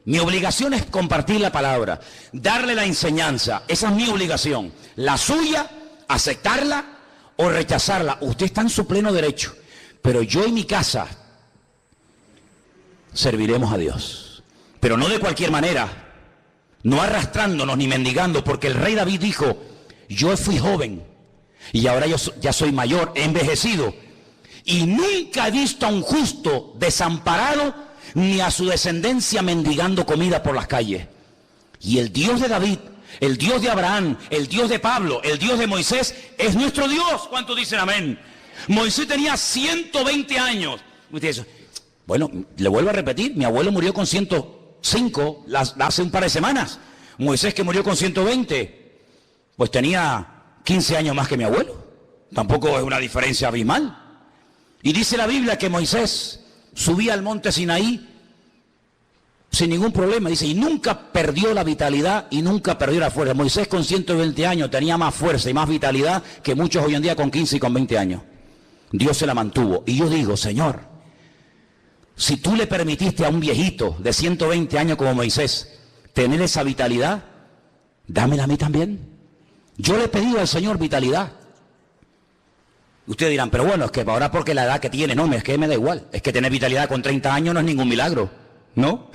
Mi obligación es compartir la palabra, darle la enseñanza. Esa es mi obligación. La suya, aceptarla o rechazarla. Usted está en su pleno derecho. Pero yo y mi casa serviremos a Dios. Pero no de cualquier manera. No arrastrándonos ni mendigando. Porque el rey David dijo, yo fui joven y ahora yo ya soy mayor, he envejecido. Y nunca he visto a un justo desamparado ni a su descendencia mendigando comida por las calles. Y el Dios de David, el Dios de Abraham, el Dios de Pablo, el Dios de Moisés, es nuestro Dios. ¿Cuántos dicen amén? Moisés tenía 120 años. Bueno, le vuelvo a repetir, mi abuelo murió con 105 hace un par de semanas. Moisés, que murió con 120, pues tenía 15 años más que mi abuelo. Tampoco es una diferencia abismal. Y dice la Biblia que Moisés subía al monte Sinaí sin ningún problema, dice, y nunca perdió la vitalidad y nunca perdió la fuerza. Moisés con 120 años tenía más fuerza y más vitalidad que muchos hoy en día con 15 y con 20 años. Dios se la mantuvo. Y yo digo, Señor, si tú le permitiste a un viejito de 120 años como Moisés tener esa vitalidad, dámela a mí también. Yo le he pedido al Señor vitalidad. Ustedes dirán, pero bueno, es que ahora porque la edad que tiene, no, es que me da igual. Es que tener vitalidad con 30 años no es ningún milagro, ¿no?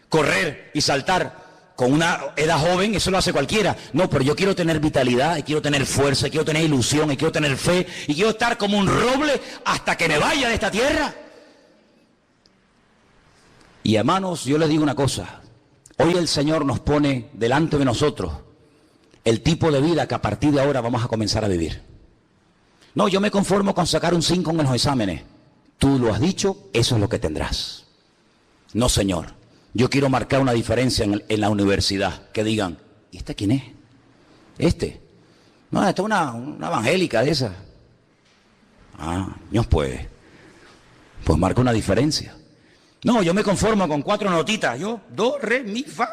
Correr y saltar con una edad joven, eso lo hace cualquiera. No, pero yo quiero tener vitalidad, y quiero tener fuerza, y quiero tener ilusión, y quiero tener fe, y quiero estar como un roble hasta que me vaya de esta tierra. Y hermanos, yo les digo una cosa. Hoy el Señor nos pone delante de nosotros el tipo de vida que a partir de ahora vamos a comenzar a vivir. No, yo me conformo con sacar un 5 en los exámenes. Tú lo has dicho, eso es lo que tendrás. No, Señor. Yo quiero marcar una diferencia en la universidad. Que digan, ¿y este quién es? ¿Este? No, esta es una evangélica de esa. Dios, pues marca una diferencia. No, yo me conformo con 4 notitas. Yo, do, re, mi, fa.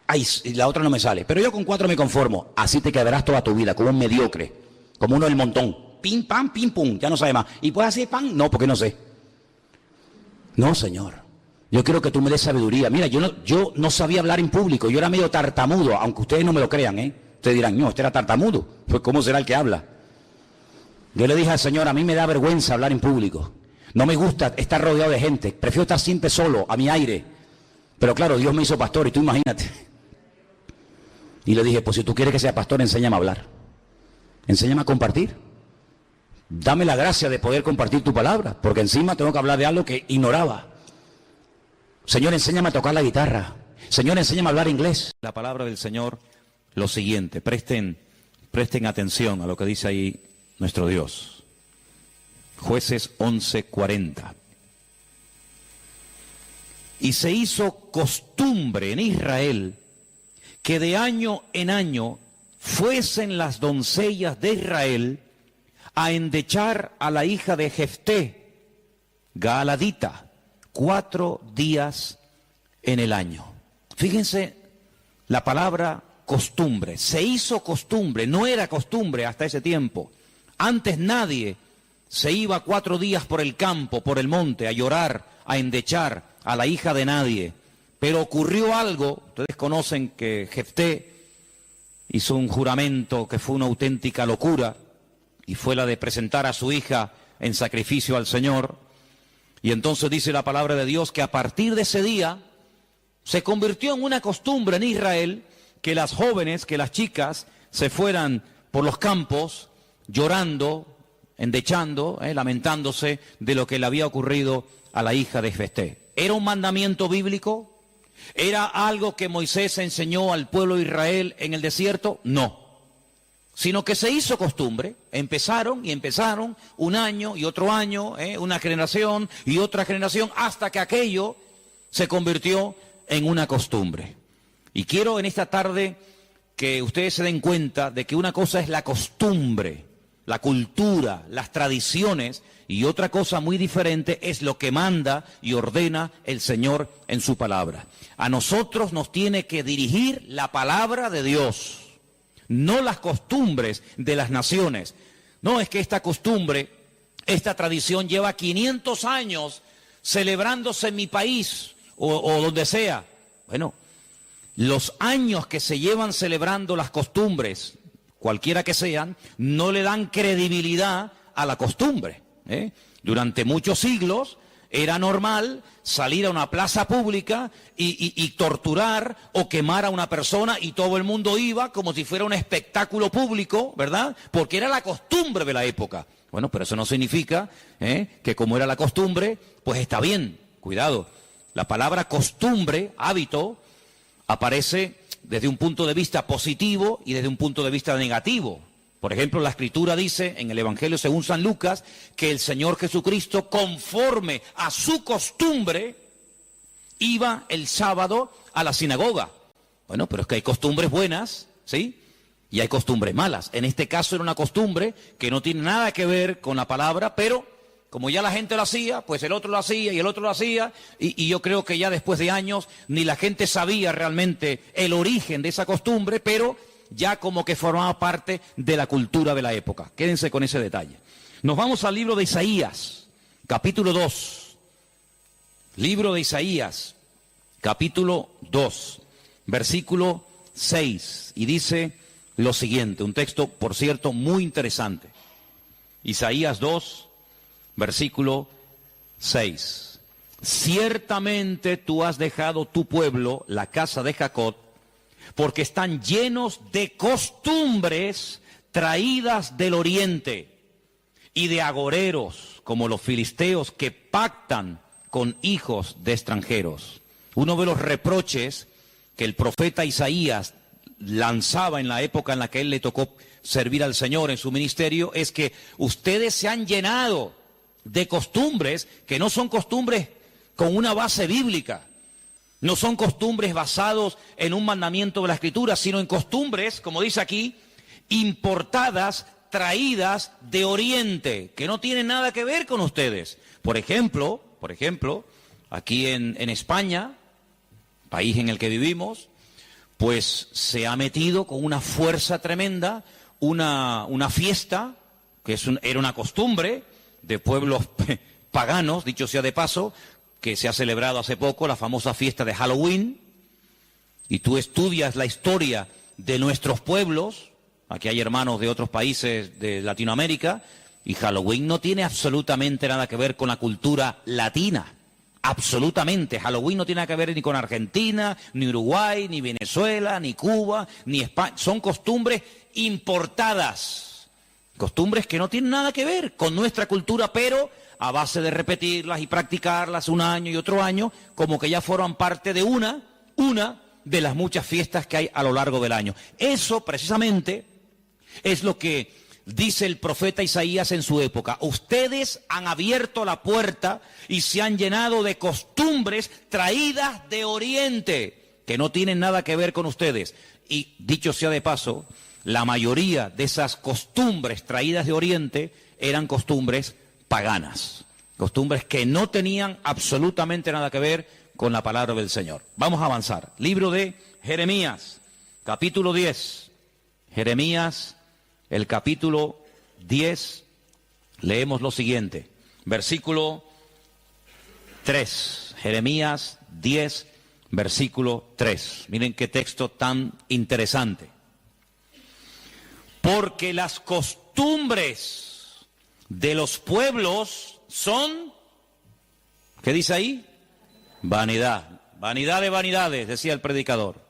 Ay, y la otra no me sale. Pero yo con 4 me conformo. Así te quedarás toda tu vida, como un mediocre. Como uno del montón. Pim, pam, pim, pum, ya no sabe más. ¿Y puedes hacer pan? No, porque no sé. No, Señor. Yo quiero que tú me des sabiduría. Mira, yo no sabía hablar en público. Yo era medio tartamudo, aunque ustedes no me lo crean, ¿eh? Ustedes dirán, no, este era tartamudo. Pues, ¿cómo será el que habla? Yo le dije al Señor, a mí me da vergüenza hablar en público. No me gusta estar rodeado de gente. Prefiero estar siempre solo, a mi aire. Pero claro, Dios me hizo pastor y tú imagínate. Y le dije, pues si tú quieres que sea pastor, enséñame a hablar. Enséñame a compartir. Dame la gracia de poder compartir tu palabra, porque encima tengo que hablar de algo que ignoraba. Señor, enséñame a tocar la guitarra. Señor, enséñame a hablar inglés. La palabra del Señor, lo siguiente, presten atención a lo que dice ahí nuestro Dios. Jueces 11:40. Y se hizo costumbre en Israel que de año en año fuesen las doncellas de Israel a endechar a la hija de Jefté, Gaaladita, 4 días en el año. Fíjense la palabra costumbre. Se hizo costumbre, no era costumbre hasta ese tiempo. Antes nadie se iba 4 días por el campo, por el monte, a llorar, a endechar a la hija de nadie. Pero ocurrió algo, ustedes conocen que Jefté hizo un juramento que fue una auténtica locura, y fue la de presentar a su hija en sacrificio al Señor. Y entonces dice la palabra de Dios que a partir de ese día se convirtió en una costumbre en Israel que las jóvenes, que las chicas se fueran por los campos llorando, endechando, lamentándose de lo que le había ocurrido a la hija de Jefté. ¿Era un mandamiento bíblico? ¿Era algo que Moisés enseñó al pueblo de Israel en el desierto? No. Sino que se hizo costumbre. Empezaron un año y otro año, una generación y otra generación, hasta que aquello se convirtió en una costumbre. Y quiero en esta tarde que ustedes se den cuenta de que una cosa es la costumbre, la cultura, las tradiciones, y otra cosa muy diferente es lo que manda y ordena el Señor en su palabra. A nosotros nos tiene que dirigir la palabra de Dios, no las costumbres de las naciones. No es que esta costumbre, esta tradición lleva 500 años celebrándose en mi país o donde sea. Bueno, los años que se llevan celebrando las costumbres, cualquiera que sean, no le dan credibilidad a la costumbre. Durante muchos siglos era normal salir a una plaza pública y torturar o quemar a una persona, y todo el mundo iba como si fuera un espectáculo público, ¿verdad? Porque era la costumbre de la época. Bueno, pero eso no significa que como era la costumbre, pues está bien. Cuidado, la palabra costumbre, hábito, aparece desde un punto de vista positivo y desde un punto de vista negativo. Por ejemplo, la Escritura dice en el Evangelio según San Lucas que el Señor Jesucristo, conforme a su costumbre, iba el sábado a la sinagoga. Bueno, pero es que hay costumbres buenas, ¿sí? Y hay costumbres malas. En este caso era una costumbre que no tiene nada que ver con la palabra, pero como ya la gente lo hacía, pues el otro lo hacía y el otro lo hacía, y yo creo que ya después de años ni la gente sabía realmente el origen de esa costumbre, pero ya como que formaba parte de la cultura de la época. Quédense con ese detalle. Nos vamos al libro de Isaías, capítulo 2. Libro de Isaías, capítulo 2, versículo 6. Y dice lo siguiente, un texto, por cierto, muy interesante. Isaías 2, versículo 6. Ciertamente tú has dejado tu pueblo, la casa de Jacob, porque están llenos de costumbres traídas del oriente y de agoreros, como los filisteos que pactan con hijos de extranjeros. Uno de los reproches que el profeta Isaías lanzaba en la época en la que él le tocó servir al Señor en su ministerio es que ustedes se han llenado de costumbres que no son costumbres con una base bíblica. No son costumbres basados en un mandamiento de la Escritura, sino en costumbres, como dice aquí, importadas, traídas de Oriente, que no tienen nada que ver con ustedes. Por ejemplo, aquí en España, país en el que vivimos, pues se ha metido con una fuerza tremenda una fiesta, que era una costumbre de pueblos paganos, dicho sea de paso, que se ha celebrado hace poco, la famosa fiesta de Halloween, y tú estudias la historia de nuestros pueblos, aquí hay hermanos de otros países de Latinoamérica, y Halloween no tiene absolutamente nada que ver con la cultura latina, absolutamente. Halloween no tiene nada que ver ni con Argentina, ni Uruguay, ni Venezuela, ni Cuba, ni España, son costumbres importadas, costumbres que no tienen nada que ver con nuestra cultura, pero a base de repetirlas y practicarlas un año y otro año, como que ya forman parte de una de las muchas fiestas que hay a lo largo del año. Eso precisamente es lo que dice el profeta Isaías en su época. Ustedes han abierto la puerta y se han llenado de costumbres traídas de Oriente, que no tienen nada que ver con ustedes. Y dicho sea de paso, la mayoría de esas costumbres traídas de Oriente eran costumbres paganas, costumbres que no tenían absolutamente nada que ver con la palabra del Señor. Vamos a avanzar. Libro de Jeremías, capítulo 10. Jeremías, el capítulo 10, leemos lo siguiente, versículo 3. Jeremías 10, versículo 3. Miren qué texto tan interesante. Porque las costumbres de los pueblos son, ¿qué dice ahí? Vanidad. Vanidad de vanidades, decía el predicador.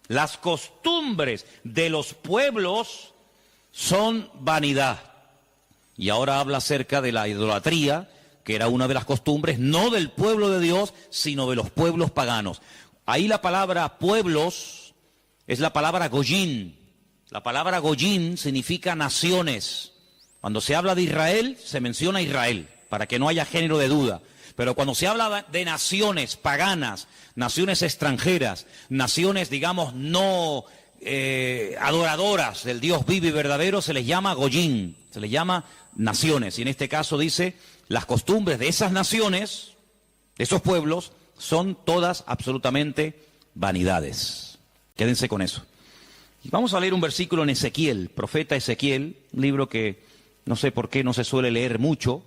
Las costumbres de los pueblos son vanidad. Y ahora habla acerca de la idolatría, que era una de las costumbres, no del pueblo de Dios, sino de los pueblos paganos. Ahí la palabra pueblos es la palabra goyín. La palabra goyín significa naciones. Cuando se habla de Israel, se menciona Israel, para que no haya género de duda. Pero cuando se habla de naciones paganas, naciones extranjeras, naciones, digamos, no adoradoras del Dios vivo y verdadero, se les llama goyín, se les llama naciones. Y en este caso dice, las costumbres de esas naciones, de esos pueblos, son todas absolutamente vanidades. Quédense con eso. Y vamos a leer un versículo en Ezequiel, profeta Ezequiel, un libro que no sé por qué no se suele leer mucho,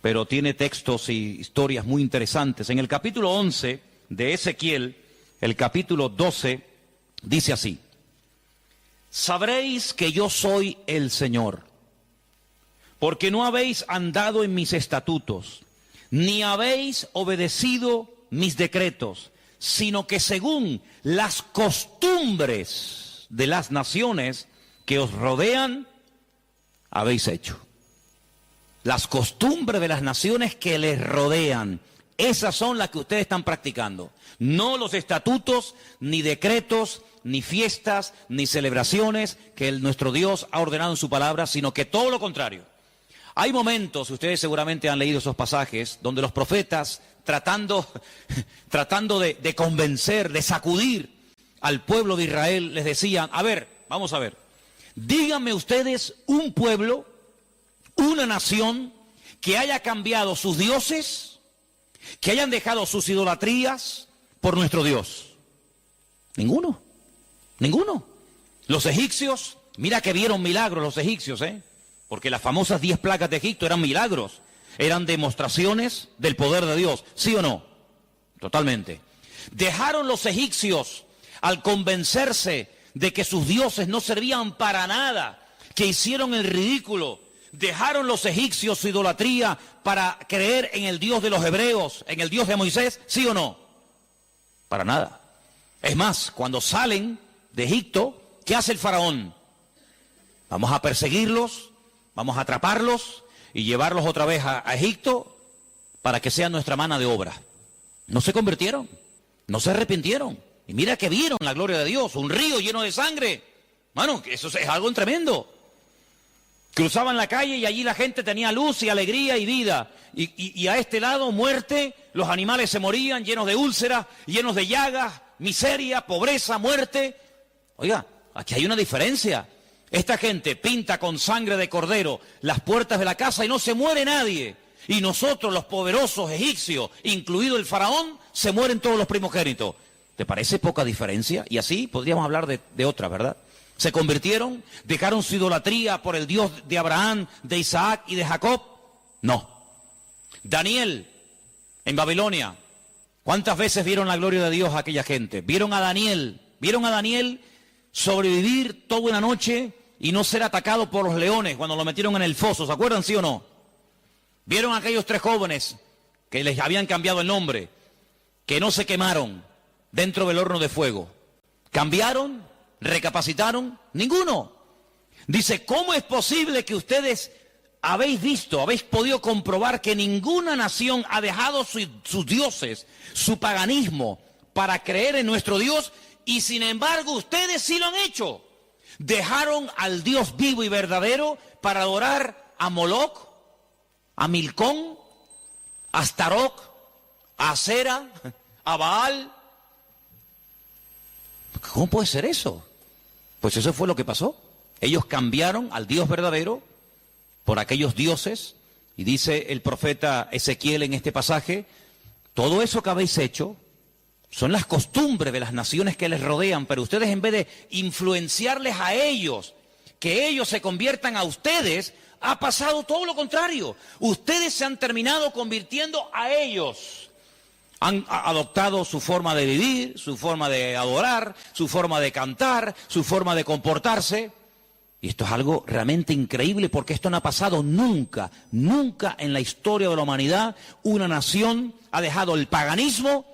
pero tiene textos y historias muy interesantes. En el capítulo 11 de Ezequiel, el capítulo 12, dice así: sabréis que yo soy el Señor, porque no habéis andado en mis estatutos, ni habéis obedecido mis decretos, sino que según las costumbres de las naciones que os rodean, habéis hecho. Las costumbres de las naciones que les rodean, esas son las que ustedes están practicando. No los estatutos, ni decretos, ni fiestas, ni celebraciones que nuestro Dios ha ordenado en su palabra, sino que todo lo contrario. Hay momentos, ustedes seguramente han leído esos pasajes, donde los profetas, tratando de convencer, de sacudir al pueblo de Israel, les decían, a ver, vamos a ver, díganme ustedes un pueblo, una nación que haya cambiado sus dioses, que hayan dejado sus idolatrías por nuestro Dios. Ninguno, ninguno. Los egipcios, mira que vieron milagros los egipcios, porque las famosas 10 plagas de Egipto eran milagros, eran demostraciones del poder de Dios, ¿sí o no? Totalmente. Dejaron los egipcios al convencerse de que sus dioses no servían para nada, que hicieron el ridículo. Dejaron los egipcios su idolatría para creer en el Dios de los hebreos, en el Dios de Moisés, ¿sí o no? Para nada. Es más, cuando salen de Egipto, ¿qué hace el faraón? Vamos a perseguirlos, vamos a atraparlos y llevarlos otra vez a Egipto para que sean nuestra mano de obra. No se convirtieron, no se arrepintieron. Y mira que vieron la gloria de Dios, un río lleno de sangre. Bueno, eso es algo tremendo. Cruzaban la calle y allí la gente tenía luz y alegría y vida. Y a este lado, muerte, los animales se morían llenos de úlceras, llenos de llagas, miseria, pobreza, muerte. Oiga, aquí hay una diferencia. Esta gente pinta con sangre de cordero las puertas de la casa y no se muere nadie. Y nosotros, los poderosos egipcios, incluido el faraón, se mueren todos los primogénitos. ¿Te parece poca diferencia? Y así podríamos hablar de otras, ¿verdad? Se convirtieron, dejaron su idolatría por el Dios de Abraham, de Isaac y de Jacob. No. Daniel, en Babilonia, ¿cuántas veces vieron la gloria de Dios a aquella gente? Vieron a Daniel sobrevivir toda una noche y no ser atacado por los leones cuando lo metieron en el foso, ¿se acuerdan, sí o no? Vieron a aquellos 3 jóvenes que les habían cambiado el nombre, que no se quemaron dentro del horno de fuego. ¿Cambiaron? ¿Recapacitaron? Ninguno. Dice, ¿cómo es posible que ustedes habéis podido comprobar que ninguna nación ha dejado sus dioses, su paganismo, para creer en nuestro Dios, y sin embargo ustedes sí lo han hecho? Dejaron al Dios vivo y verdadero para adorar a Moloch, a Milcón, a Astaroth, a Acera, a Baal. ¿Cómo puede ser eso? Pues eso fue lo que pasó. Ellos cambiaron al Dios verdadero por aquellos dioses, y dice el profeta Ezequiel en este pasaje, todo eso que habéis hecho son las costumbres de las naciones que les rodean, pero ustedes, en vez de influenciarles a ellos, que ellos se conviertan a ustedes, ha pasado todo lo contrario. Ustedes se han terminado convirtiendo a ellos. Han adoptado su forma de vivir, su forma de adorar, su forma de cantar, su forma de comportarse. Y esto es algo realmente increíble, porque esto no ha pasado nunca, nunca en la historia de la humanidad. Una nación ha dejado el paganismo,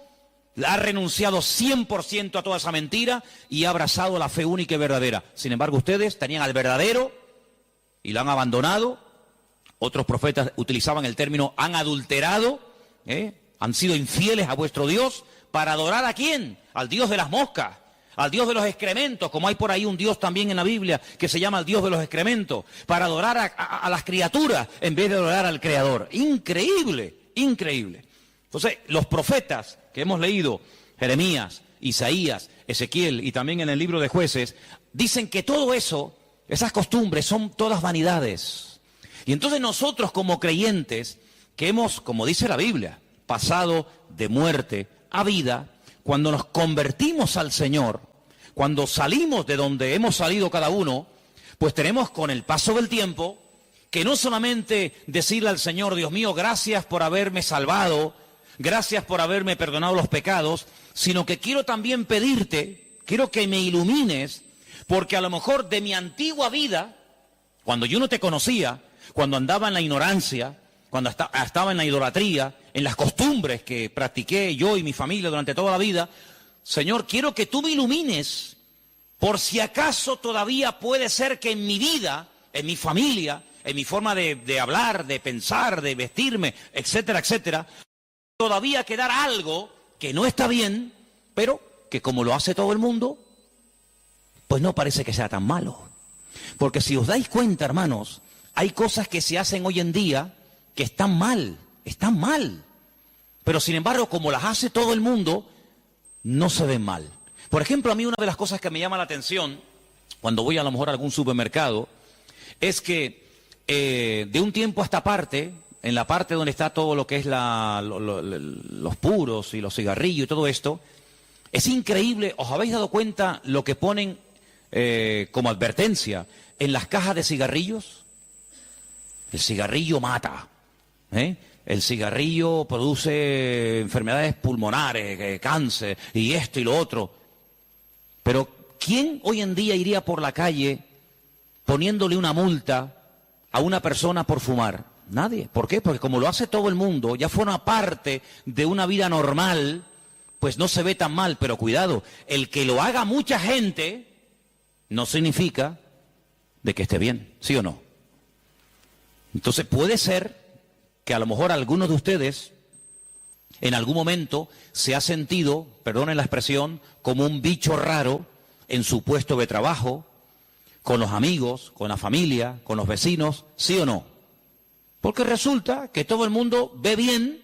ha renunciado 100% a toda esa mentira y ha abrazado la fe única y verdadera. Sin embargo, ustedes tenían al verdadero y lo han abandonado. Otros profetas utilizaban el término han adulterado, han sido infieles a vuestro Dios. ¿Para adorar a quién? Al Dios de las moscas, al Dios de los excrementos, como hay por ahí un Dios también en la Biblia que se llama el Dios de los excrementos, para adorar a las criaturas en vez de adorar al Creador. Increíble, increíble. Entonces, los profetas que hemos leído, Jeremías, Isaías, Ezequiel y también en el libro de Jueces, dicen que todo eso, esas costumbres son todas vanidades. Y entonces nosotros como creyentes, que hemos, como dice la Biblia, pasado de muerte a vida, cuando nos convertimos al Señor, cuando salimos de donde hemos salido cada uno, pues tenemos con el paso del tiempo que no solamente decirle al Señor, Dios mío, gracias por haberme salvado, gracias por haberme perdonado los pecados, sino que quiero también pedirte, quiero que me ilumines, porque a lo mejor de mi antigua vida, cuando yo no te conocía, cuando andaba en la ignorancia, cuando estaba en la idolatría, en las costumbres que practiqué yo y mi familia durante toda la vida, Señor, quiero que tú me ilumines, por si acaso todavía puede ser que en mi vida, en mi familia, en mi forma de hablar, de pensar, de vestirme, etcétera, etcétera, todavía quedara algo que no está bien, pero que como lo hace todo el mundo, pues no parece que sea tan malo. Porque si os dais cuenta, hermanos, hay cosas que se hacen hoy en día que están mal, pero sin embargo, como las hace todo el mundo, no se ven mal. Por ejemplo, a mí una de las cosas que me llama la atención, cuando voy a lo mejor a algún supermercado, es que de un tiempo a esta parte, en la parte donde está todo lo que es los puros y los cigarrillos y todo esto, es increíble. ¿Os habéis dado cuenta lo que ponen como advertencia en las cajas de cigarrillos? El cigarrillo mata, el cigarrillo produce enfermedades pulmonares, cáncer y esto y lo otro. Pero ¿quién hoy en día iría por la calle poniéndole una multa a una persona por fumar? Nadie. ¿Por qué? Porque como lo hace todo el mundo, ya forma parte de una vida normal, pues no se ve tan mal. Pero cuidado, el que lo haga mucha gente no significa de que esté bien, ¿sí o no? Entonces puede ser que a lo mejor algunos de ustedes en algún momento se ha sentido, perdonen la expresión, como un bicho raro en su puesto de trabajo, con los amigos, con la familia, con los vecinos, ¿sí o no? Porque resulta que todo el mundo ve bien,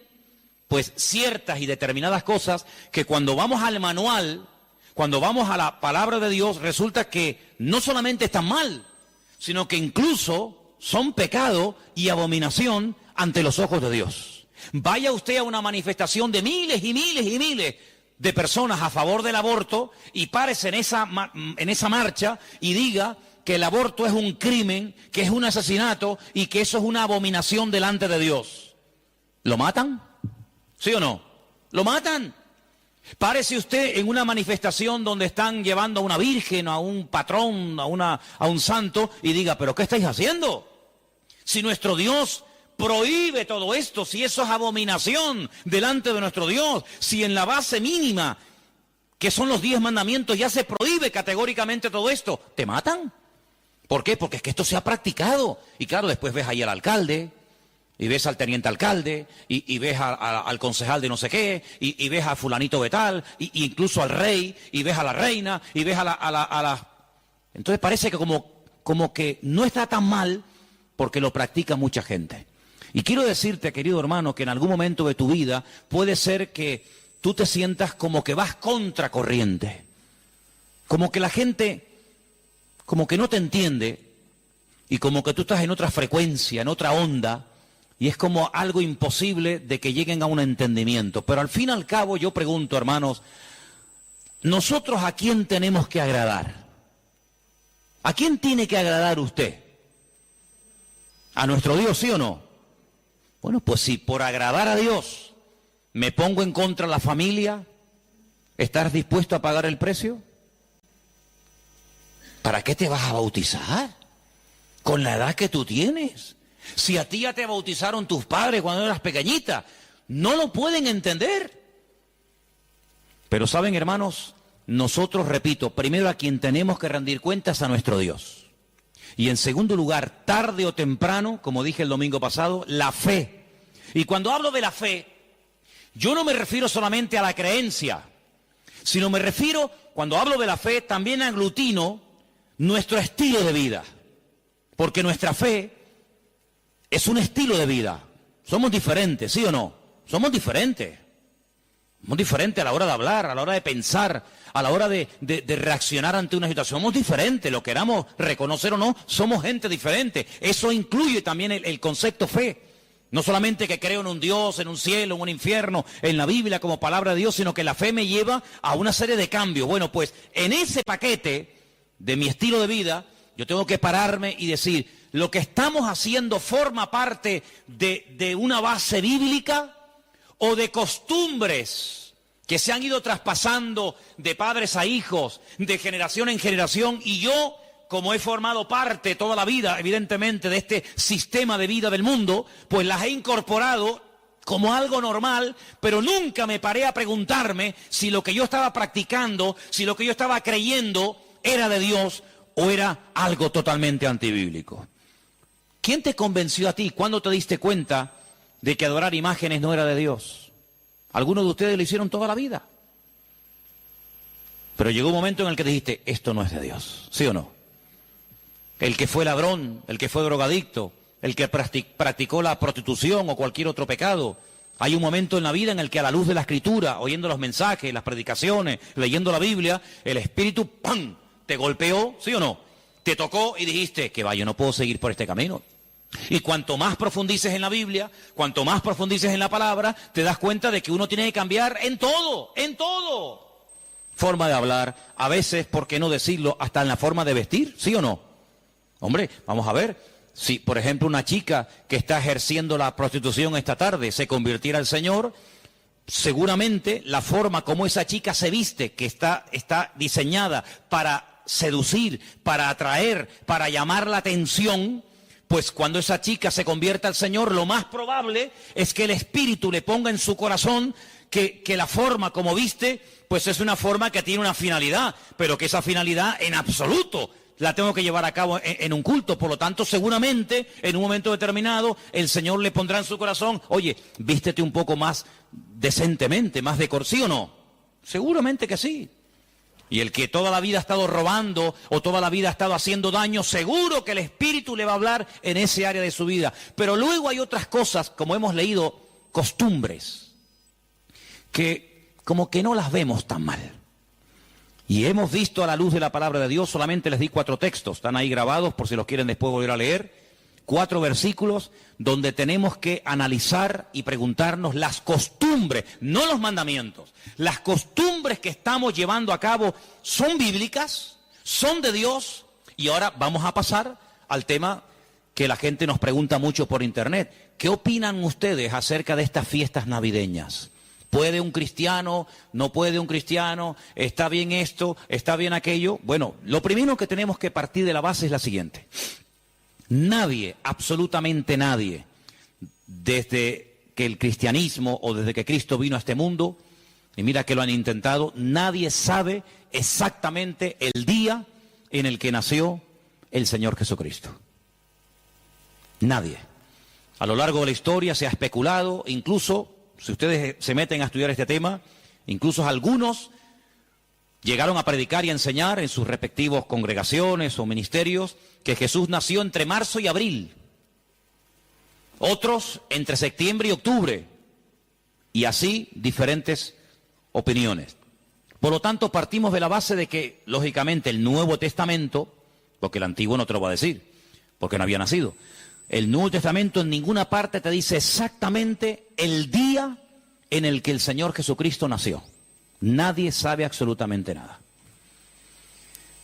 pues ciertas y determinadas cosas que cuando vamos al manual, cuando vamos a la palabra de Dios, resulta que no solamente están mal, sino que incluso son pecado y abominación ante los ojos de Dios. Vaya usted a una manifestación de miles y miles y miles de personas a favor del aborto y párese en esa marcha y diga que el aborto es un crimen, que es un asesinato y que eso es una abominación delante de Dios. ¿Lo matan? ¿Sí o no? ¿Lo matan? Párese usted en una manifestación donde están llevando a una virgen, a un patrón, a un santo y diga, ¿pero qué estáis haciendo? Si nuestro Dios prohíbe todo esto, si eso es abominación delante de nuestro Dios, si en la base mínima, que son los 10 mandamientos, ya se prohíbe categóricamente todo esto, ¿te matan? ¿Por qué? Porque es que esto se ha practicado. Y claro, después ves ahí al alcalde, y ves al teniente alcalde, y ves al concejal de no sé qué, y ves a fulanito de tal, y incluso al rey, y ves a la reina, y ves a la... Entonces parece que como que no está tan mal porque lo practica mucha gente. Y quiero decirte, querido hermano, que en algún momento de tu vida puede ser que tú te sientas como que vas contra corriente. Como que la gente como que no te entiende y como que tú estás en otra frecuencia, en otra onda, y es como algo imposible de que lleguen a un entendimiento. Pero al fin y al cabo yo pregunto, hermanos, ¿nosotros a quién tenemos que agradar? ¿A quién tiene que agradar usted? ¿A nuestro Dios, sí o no? Bueno, pues si por agradar a Dios me pongo en contra de la familia, ¿estás dispuesto a pagar el precio? ¿Para qué te vas a bautizar? Con la edad que tú tienes. Si a ti ya te bautizaron tus padres cuando eras pequeñita, no lo pueden entender. Pero saben, hermanos, nosotros, repito, primero a quien tenemos que rendir cuentas a nuestro Dios. Y en segundo lugar, tarde o temprano, como dije el domingo pasado, la fe. Y cuando hablo de la fe, yo no me refiero solamente a la creencia, sino me refiero, cuando hablo de la fe, también aglutino nuestro estilo de vida. Porque nuestra fe es un estilo de vida. Somos diferentes, ¿sí o no? Somos diferentes. Somos diferentes a la hora de hablar, a la hora de pensar, a la hora de reaccionar ante una situación. Somos diferentes, lo queramos reconocer o no, somos gente diferente. Eso incluye también el concepto fe. No solamente que creo en un Dios, en un cielo, en un infierno, en la Biblia como palabra de Dios, sino que la fe me lleva a una serie de cambios. Bueno, pues en ese paquete de mi estilo de vida, yo tengo que pararme y decir, ¿lo que estamos haciendo forma parte de una base bíblica o de costumbres que se han ido traspasando de padres a hijos, de generación en generación? Y yo, como he formado parte toda la vida, evidentemente, de este sistema de vida del mundo, pues las he incorporado como algo normal, pero nunca me paré a preguntarme si lo que yo estaba practicando, si lo que yo estaba creyendo era de Dios o era algo totalmente antibíblico. ¿Quién te convenció a ti? ¿Cuándo te diste cuenta de que adorar imágenes no era de Dios? Algunos de ustedes lo hicieron toda la vida. Pero llegó un momento en el que dijiste, esto no es de Dios, ¿sí o no? El que fue ladrón, el que fue drogadicto, el que practicó la prostitución o cualquier otro pecado. Hay un momento en la vida en el que a la luz de la Escritura, oyendo los mensajes, las predicaciones, leyendo la Biblia, el Espíritu, ¡pam!, te golpeó, ¿sí o no? Te tocó y dijiste, que va, yo no puedo seguir por este camino. Y cuanto más profundices en la Biblia, cuanto más profundices en la palabra, te das cuenta de que uno tiene que cambiar en todo, en todo. Forma de hablar, a veces, ¿por qué no decirlo?, hasta en la forma de vestir, ¿sí o no? Hombre, vamos a ver, si por ejemplo una chica que está ejerciendo la prostitución esta tarde se convirtiera al Señor, seguramente la forma como esa chica se viste, que está diseñada para seducir, para atraer, para llamar la atención, pues cuando esa chica se convierta al Señor, lo más probable es que el Espíritu le ponga en su corazón que la forma como viste, pues es una forma que tiene una finalidad, pero que esa finalidad en absoluto la tengo que llevar a cabo en un culto. Por lo tanto, seguramente, en un momento determinado, el Señor le pondrá en su corazón, oye, vístete un poco más decentemente, más ¿sí o no? Seguramente que sí. Y el que toda la vida ha estado robando o toda la vida ha estado haciendo daño, seguro que el Espíritu le va a hablar en ese área de su vida. Pero luego hay otras cosas, como hemos leído, costumbres, que como que no las vemos tan mal. Y hemos visto a la luz de la palabra de Dios, solamente les di 4 textos, están ahí grabados por si los quieren después volver a leer, 4 versículos donde tenemos que analizar y preguntarnos las costumbres, no los mandamientos, las costumbres que estamos llevando a cabo, ¿son bíblicas? ¿Son de Dios? Y ahora vamos a pasar al tema que la gente nos pregunta mucho por internet. ¿Qué opinan ustedes acerca de estas fiestas navideñas? ¿Puede un cristiano? ¿No puede un cristiano? ¿Está bien esto? ¿Está bien aquello? Bueno, lo primero que tenemos que partir de la base es la siguiente. Nadie, absolutamente nadie, desde que el cristianismo o desde que Cristo vino a este mundo, y mira que lo han intentado, nadie sabe exactamente el día en el que nació el Señor Jesucristo. Nadie. A lo largo de la historia se ha especulado, incluso, si ustedes se meten a estudiar este tema, incluso algunos llegaron a predicar y a enseñar en sus respectivos congregaciones o ministerios que Jesús nació entre marzo y abril. Otros entre septiembre y octubre. Y así diferentes opiniones. Por lo tanto, partimos de la base de que, lógicamente, el Nuevo Testamento porque el Antiguo no te lo va a decir, porque no había nacido. El Nuevo Testamento en ninguna parte te dice exactamente el día en el que el Señor Jesucristo nació. Nadie sabe absolutamente nada.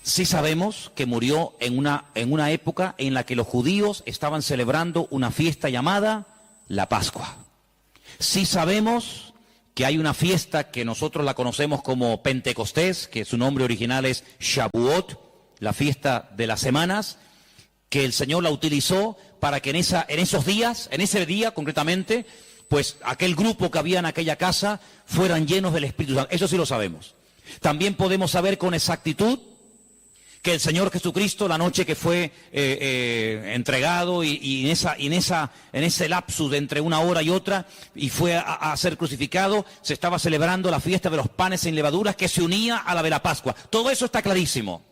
Sí sabemos que murió en una época en la que los judíos estaban celebrando una fiesta llamada la Pascua. Sí sabemos que hay una fiesta que nosotros la conocemos como Pentecostés, que su nombre original es Shavuot, la fiesta de las semanas, que el Señor la utilizó para que en ese día concretamente, pues aquel grupo que había en aquella casa fueran llenos del Espíritu Santo. Eso sí lo sabemos. También podemos saber con exactitud que el Señor Jesucristo, la noche que fue entregado y en ese lapsus de entre una hora y otra, y fue a ser crucificado, se estaba celebrando la fiesta de los panes sin levaduras que se unía a la de la Pascua. Todo eso está clarísimo.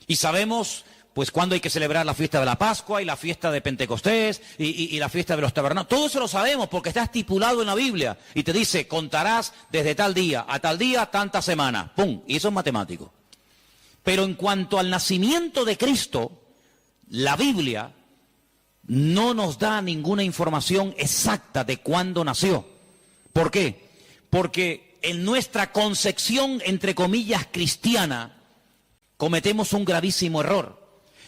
Y sabemos pues cuándo hay que celebrar la fiesta de la Pascua y la fiesta de Pentecostés y la fiesta de los tabernáculos. Todo eso lo sabemos porque está estipulado en la Biblia. Y te dice, contarás desde tal día a tal día, tanta semana. ¡Pum! Y eso es matemático. Pero en cuanto al nacimiento de Cristo, la Biblia no nos da ninguna información exacta de cuándo nació. ¿Por qué? Porque en nuestra concepción, entre comillas, cristiana, cometemos un gravísimo error.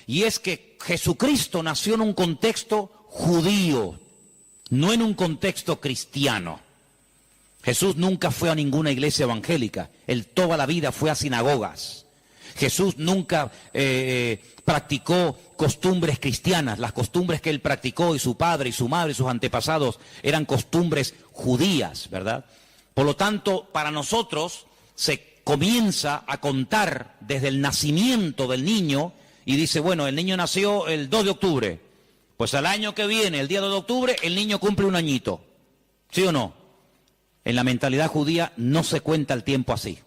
Y es que Jesucristo nació en un contexto judío, no en un contexto cristiano. Jesús nunca fue a ninguna iglesia evangélica, él toda la vida fue a sinagogas. Jesús nunca practicó costumbres cristianas, las costumbres que él practicó y su padre y su madre y sus antepasados eran costumbres judías, ¿verdad? Por lo tanto, para nosotros se comienza a contar desde el nacimiento del niño y dice, bueno, el niño nació el 2 de octubre, pues al año que viene, el día 2 de octubre, el niño cumple un añito. ¿Sí o no? En la mentalidad judía no se cuenta el tiempo así.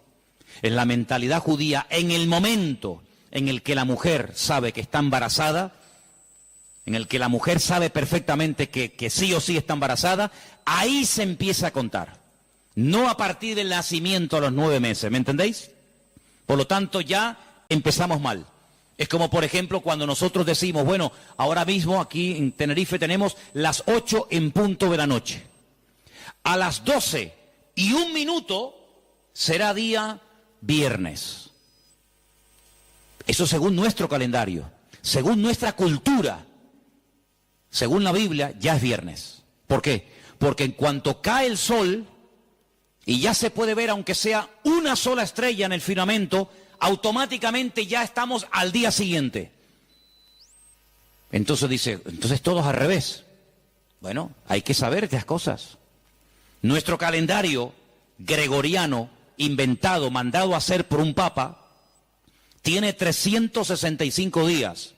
En la mentalidad judía, en el momento en el que la mujer sabe que está embarazada, en el que la mujer sabe perfectamente que sí o sí está embarazada, ahí se empieza a contar. No a partir del nacimiento a los 9 meses, ¿me entendéis? Por lo tanto, ya empezamos mal. Es como, por ejemplo, cuando nosotros decimos, bueno, ahora mismo aquí en Tenerife tenemos las 8 en punto de la noche. A las 12:01 será día viernes. Eso según nuestro calendario, según nuestra cultura, según la Biblia, ya es viernes. ¿Por qué? Porque en cuanto cae el sol y ya se puede ver, aunque sea una sola estrella en el firmamento, automáticamente ya estamos al día siguiente. Entonces dice, entonces todo es al revés. Bueno, hay que saber estas cosas. Nuestro calendario gregoriano, inventado, mandado a hacer por un papa, tiene 365 días.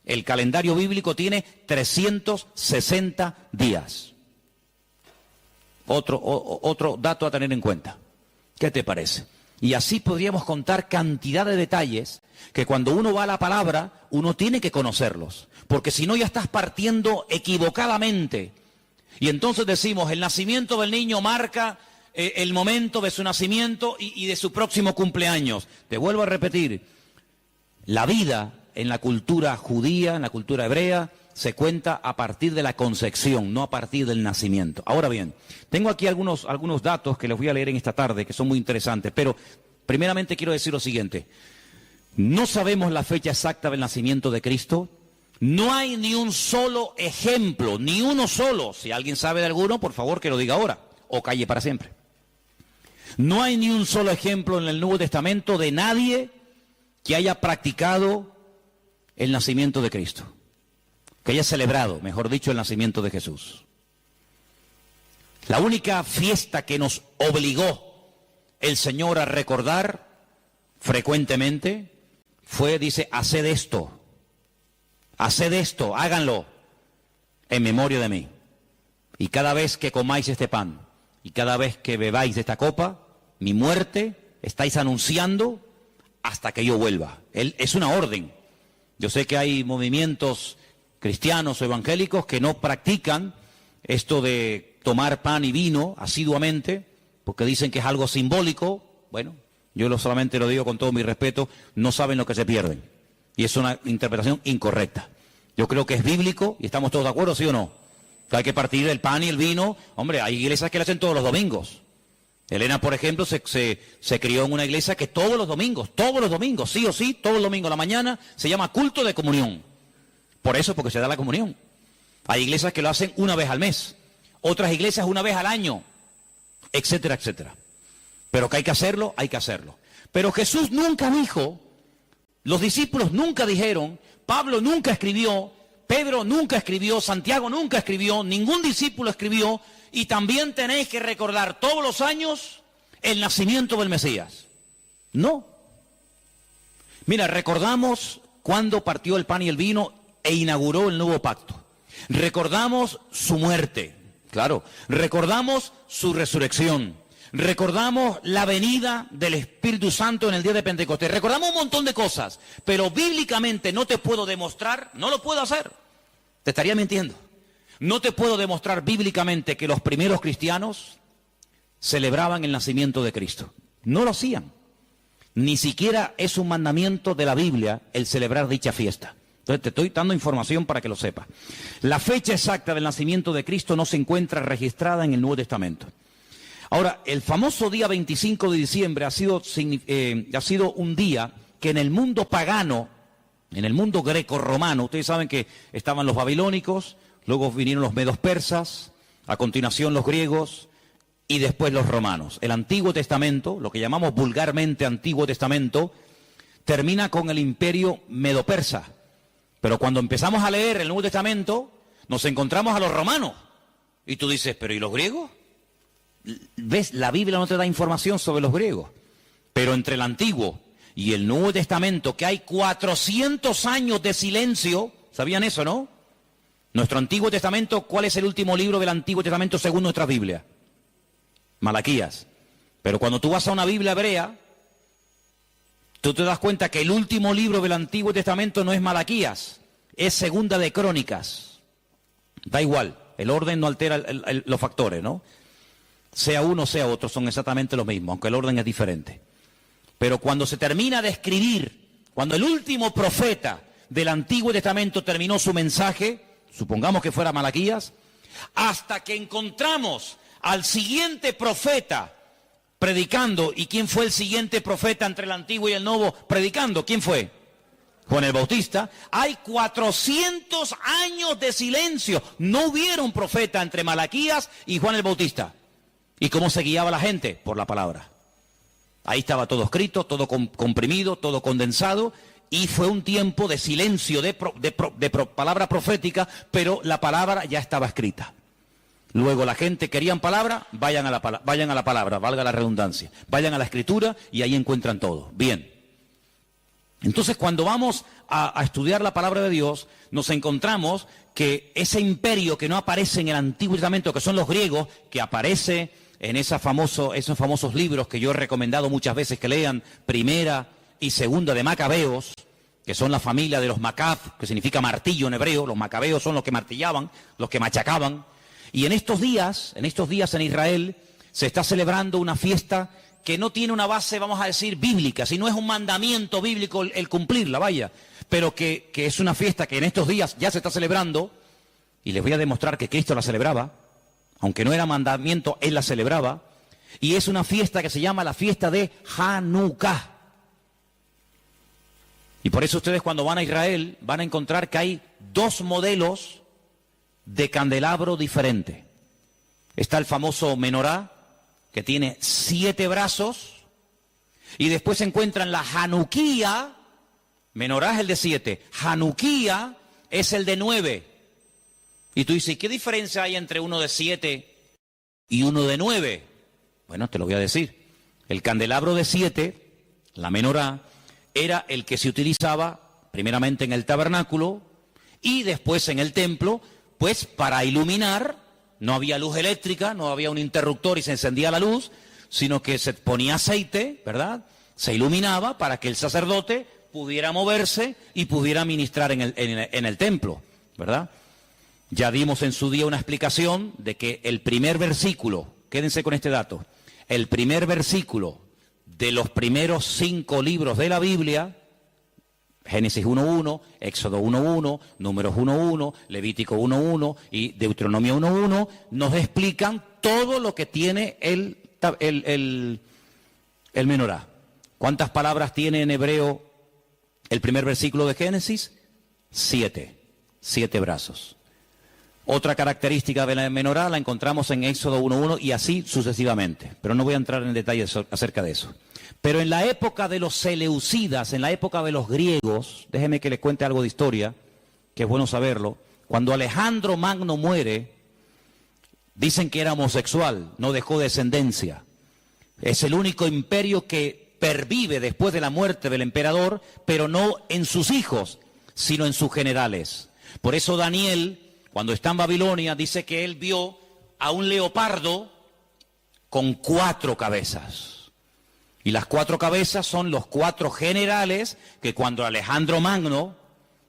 El calendario bíblico tiene 360 días. Otro dato a tener en cuenta. ¿Qué te parece? Y así podríamos contar cantidad de detalles que cuando uno va a la palabra, uno tiene que conocerlos. Porque si no ya estás partiendo equivocadamente. Y entonces decimos, el nacimiento del niño marca el momento de su nacimiento y de su próximo cumpleaños. Te vuelvo a repetir, la vida en la cultura judía, en la cultura hebrea, se cuenta a partir de la concepción, no a partir del nacimiento. Ahora bien, tengo aquí algunos datos que les voy a leer en esta tarde, que son muy interesantes, pero primeramente quiero decir lo siguiente. No sabemos la fecha exacta del nacimiento de Cristo. No hay ni un solo ejemplo, ni uno solo. Si alguien sabe de alguno, por favor que lo diga ahora, o calle para siempre. No hay ni un solo ejemplo en el Nuevo Testamento de nadie que haya practicado el nacimiento de Cristo, que haya celebrado, mejor dicho, el nacimiento de Jesús. La única fiesta que nos obligó el Señor a recordar frecuentemente fue, dice, haced esto, háganlo en memoria de mí. Y cada vez que comáis este pan y cada vez que bebáis de esta copa, mi muerte estáis anunciando hasta que yo vuelva. Es una orden. Yo sé que hay movimientos cristianos o evangélicos que no practican esto de tomar pan y vino asiduamente, porque dicen que es algo simbólico. Bueno, yo solamente lo digo con todo mi respeto, no saben lo que se pierden. Y es una interpretación incorrecta. Yo creo que es bíblico y estamos todos de acuerdo, ¿sí o no? Que hay que partir el pan y el vino. Hombre, hay iglesias que lo hacen todos los domingos. Elena, por ejemplo, se crió en una iglesia que todos los domingos, sí o sí, todos los domingos a la mañana, se llama culto de comunión. Por eso, porque se da la comunión. Hay iglesias que lo hacen una vez al mes, otras iglesias una vez al año, etcétera, etcétera. Pero que hay que hacerlo, hay que hacerlo. Pero Jesús nunca dijo, los discípulos nunca dijeron, Pablo nunca escribió, Pedro nunca escribió, Santiago nunca escribió, ningún discípulo escribió, y también tenéis que recordar todos los años el nacimiento del Mesías. No. Mira, recordamos cuando partió el pan y el vino e inauguró el nuevo pacto. Recordamos su muerte, claro. Recordamos su resurrección. Recordamos la venida del Espíritu Santo en el día de Pentecostés. Recordamos un montón de cosas, pero bíblicamente no te puedo demostrar, no lo puedo hacer. Te estaría mintiendo. No te puedo demostrar bíblicamente que los primeros cristianos celebraban el nacimiento de Cristo. No lo hacían. Ni siquiera es un mandamiento de la Biblia el celebrar dicha fiesta. Entonces te estoy dando información para que lo sepas. La fecha exacta del nacimiento de Cristo no se encuentra registrada en el Nuevo Testamento. Ahora, el famoso día 25 de diciembre ha sido un día que en el mundo pagano, en el mundo greco-romano, ustedes saben que estaban los babilónicos, luego vinieron los medos persas, a continuación los griegos y después los romanos. El Antiguo Testamento, lo que llamamos vulgarmente Antiguo Testamento, termina con el imperio medo-persa. Pero cuando empezamos a leer el Nuevo Testamento, nos encontramos a los romanos. Y tú dices, ¿pero y los griegos? ¿Ves? La Biblia no te da información sobre los griegos. Pero entre el Antiguo y el Nuevo Testamento, que hay 400 años de silencio, ¿sabían eso, no? Nuestro Antiguo Testamento, ¿cuál es el último libro del Antiguo Testamento según nuestra Biblia? Malaquías. Pero cuando tú vas a una Biblia hebrea, tú te das cuenta que el último libro del Antiguo Testamento no es Malaquías, es Segunda de Crónicas. Da igual, el orden no altera los factores, ¿no? Sea uno, sea otro, son exactamente lo mismo, aunque el orden es diferente. Pero cuando se termina de escribir, cuando el último profeta del Antiguo Testamento terminó su mensaje, supongamos que fuera Malaquías, hasta que encontramos al siguiente profeta predicando. ¿Y quién fue el siguiente profeta entre el Antiguo y el Nuevo predicando? ¿Quién fue? Juan el Bautista. Hay 400 años de silencio. No hubieron profeta entre Malaquías y Juan el Bautista. ¿Y cómo se guiaba la gente? Por la palabra. Ahí estaba todo escrito, todo comprimido, todo condensado, y fue un tiempo de silencio, de palabra profética, pero la palabra ya estaba escrita. Luego la gente querían palabra, vayan a la palabra, valga la redundancia. Vayan a la escritura y ahí encuentran todo. Bien. Entonces cuando vamos a estudiar la palabra de Dios, nos encontramos que ese imperio que no aparece en el Antiguo Testamento, que son los griegos, que aparece en esos famosos libros que yo he recomendado muchas veces que lean, Primera y Segunda de Macabeos, que son la familia de los Macab, que significa martillo en hebreo. Los macabeos son los que martillaban, los que machacaban. Y en estos días en Israel se está celebrando una fiesta que no tiene una base, vamos a decir, bíblica, sino es un mandamiento bíblico el cumplirla, vaya, pero que es una fiesta que en estos días ya se está celebrando, y les voy a demostrar que Cristo la celebraba, aunque no era mandamiento, Él la celebraba, y es una fiesta que se llama la fiesta de Hanukkah. Y por eso ustedes cuando van a Israel van a encontrar que hay dos modelos de candelabro diferente. Está el famoso menorá, que tiene 7 brazos, y después se encuentran la Hanukkía. Menorá es el de 7, Hanukkía es el de 9. Y tú dices, ¿qué diferencia hay entre uno de 7 y uno de 9? Bueno, te lo voy a decir. El candelabro de 7, la menorá, era el que se utilizaba primeramente en el tabernáculo y después en el templo, pues para iluminar. No había luz eléctrica, no había un interruptor y se encendía la luz, sino que se ponía aceite, ¿verdad? Se iluminaba para que el sacerdote pudiera moverse y pudiera ministrar en el templo, ¿verdad? Ya dimos en su día una explicación de que el primer versículo, quédense con este dato, el primer versículo de los primeros 5 libros de la Biblia, Génesis 1.1, Éxodo 1.1, Números 1.1, Levítico 1.1 y Deuteronomio 1.1 nos explican todo lo que tiene el menorá. ¿Cuántas palabras tiene en hebreo el primer versículo de Génesis? 7 brazos. Otra característica de la menorá la encontramos en Éxodo 1.1 y así sucesivamente, pero no voy a entrar en detalles acerca de eso. Pero en la época de los seleucidas, en la época de los griegos, déjeme que les cuente algo de historia, que es bueno saberlo. Cuando Alejandro Magno muere, dicen que era homosexual, no dejó descendencia. Es el único imperio que pervive después de la muerte del emperador, pero no en sus hijos, sino en sus generales. Por eso Daniel, cuando está en Babilonia, dice que él vio a un leopardo con 4 cabezas. Y las 4 cabezas son los 4 generales que cuando Alejandro Magno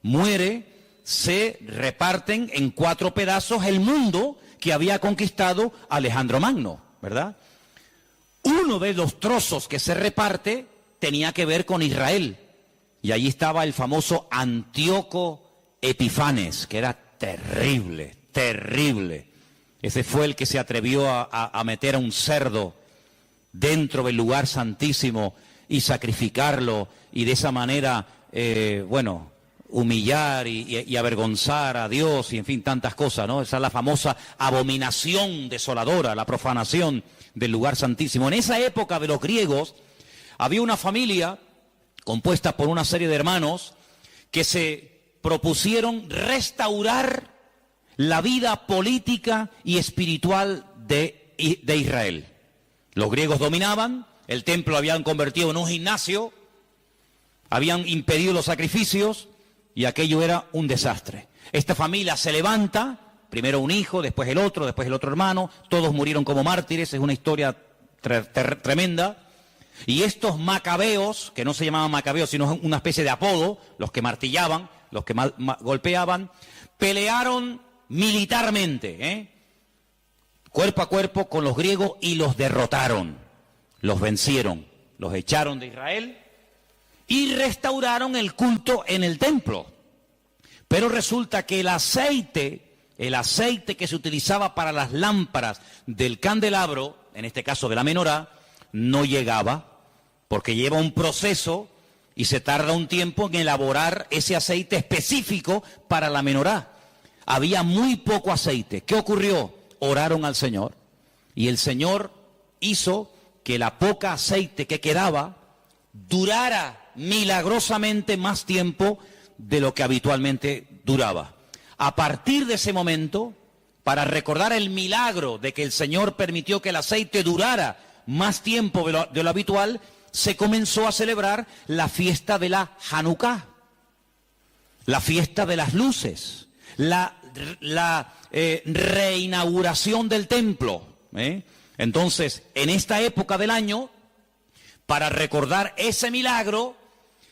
muere, se reparten en 4 pedazos el mundo que había conquistado Alejandro Magno, ¿verdad? Uno de los trozos que se reparte tenía que ver con Israel. Y allí estaba el famoso Antíoco Epifanes, que era terrible, terrible. Ese fue el que se atrevió a meter a un cerdo dentro del lugar santísimo y sacrificarlo y de esa manera, humillar y avergonzar a Dios y en fin, tantas cosas, ¿no? Esa es la famosa abominación desoladora, la profanación del lugar santísimo. En esa época de los griegos había una familia compuesta por una serie de hermanos que se propusieron restaurar la vida política y espiritual de Israel. Los griegos dominaban, el templo lo habían convertido en un gimnasio, habían impedido los sacrificios y aquello era un desastre. Esta familia se levanta, primero un hijo, después el otro hermano, todos murieron como mártires, es una historia tremenda. Y estos macabeos, que no se llamaban macabeos, sino una especie de apodo, los que martillaban, los que golpeaban, pelearon militarmente, cuerpo a cuerpo con los griegos y los derrotaron, los vencieron, los echaron de Israel y restauraron el culto en el templo. Pero resulta que el aceite que se utilizaba para las lámparas del candelabro, en este caso de la menorá, no llegaba, porque lleva un proceso y se tarda un tiempo en elaborar ese aceite específico para la menorá. Había muy poco aceite. ¿Qué ocurrió? Oraron al Señor y el Señor hizo que la poca aceite que quedaba durara milagrosamente más tiempo de lo que habitualmente duraba. A partir de ese momento, para recordar el milagro de que el Señor permitió que el aceite durara más tiempo de lo habitual, se comenzó a celebrar la fiesta de la Hanukkah, la fiesta de las luces, la reinauguración del templo. Entonces, en esta época del año, para recordar ese milagro,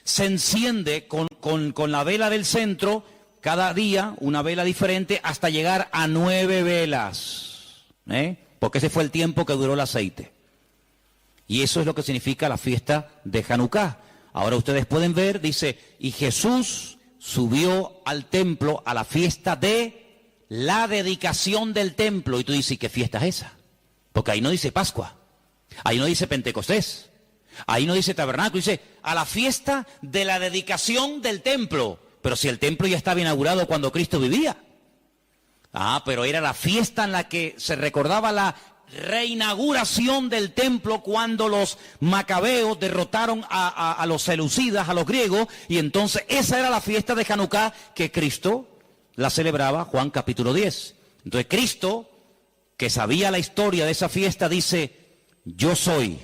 se enciende con la vela del centro, cada día una vela diferente, hasta llegar a 9 velas, porque ese fue el tiempo que duró el aceite. Y eso es lo que significa la fiesta de Hanukkah. Ahora ustedes pueden ver, dice, y Jesús subió al templo a la fiesta de la dedicación del templo. Y tú dices, ¿qué fiesta es esa? Porque ahí no dice Pascua, ahí no dice Pentecostés, ahí no dice Tabernáculo, dice a la fiesta de la dedicación del templo. Pero si el templo ya estaba inaugurado cuando Cristo vivía. Pero era la fiesta en la que se recordaba la reinauguración del templo cuando los macabeos derrotaron a los seleucidas, a los griegos, y entonces esa era la fiesta de Hanukkah que Cristo la celebraba, Juan capítulo 10. Entonces Cristo, que sabía la historia de esa fiesta, dice, yo soy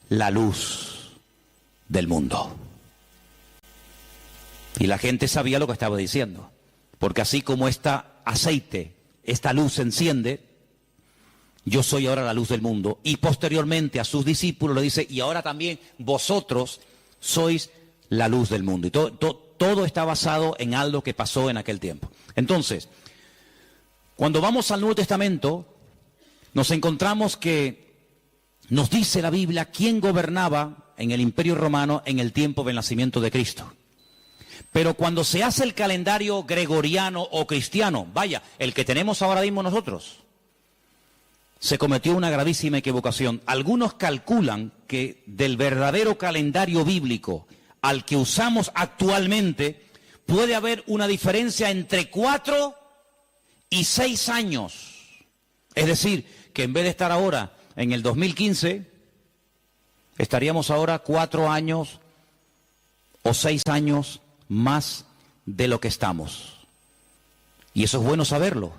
la luz del mundo. Y la gente sabía lo que estaba diciendo, porque así como este aceite, esta luz se enciende, yo soy ahora la luz del mundo. Y posteriormente a sus discípulos le dice, y ahora también vosotros sois la luz del mundo. Y todo está basado en algo que pasó en aquel tiempo. Entonces, cuando vamos al Nuevo Testamento, nos encontramos que nos dice la Biblia quién gobernaba en el Imperio Romano en el tiempo del nacimiento de Cristo. Pero cuando se hace el calendario gregoriano o cristiano, vaya, el que tenemos ahora mismo nosotros, se cometió una gravísima equivocación. Algunos calculan que del verdadero calendario bíblico al que usamos actualmente puede haber una diferencia entre 4 y 6 años. Es decir, que en vez de estar ahora en el 2015, estaríamos ahora 4 años o 6 años más de lo que estamos. Y eso es bueno saberlo,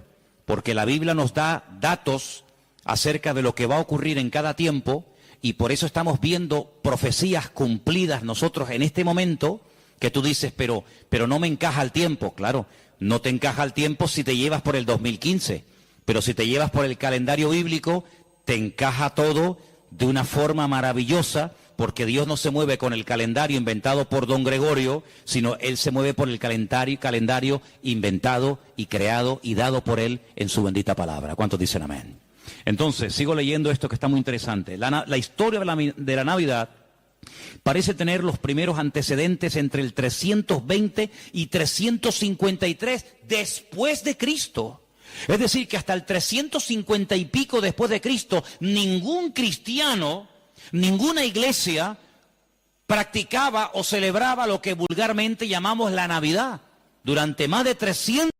porque la Biblia nos da datos acerca de lo que va a ocurrir en cada tiempo, y por eso estamos viendo profecías cumplidas nosotros en este momento, que tú dices, pero no me encaja el tiempo. Claro, no te encaja el tiempo si te llevas por el 2015, pero si te llevas por el calendario bíblico, te encaja todo de una forma maravillosa, porque Dios no se mueve con el calendario inventado por don Gregorio, sino Él se mueve por el calendario inventado y creado y dado por Él en su bendita palabra. ¿Cuántos dicen amén? Entonces, sigo leyendo esto que está muy interesante. La historia de la Navidad parece tener los primeros antecedentes entre el 320 y 353 después de Cristo. Es decir, que hasta el 350 y pico después de Cristo, ningún cristiano, ninguna iglesia practicaba o celebraba lo que vulgarmente llamamos la Navidad. Durante más de 300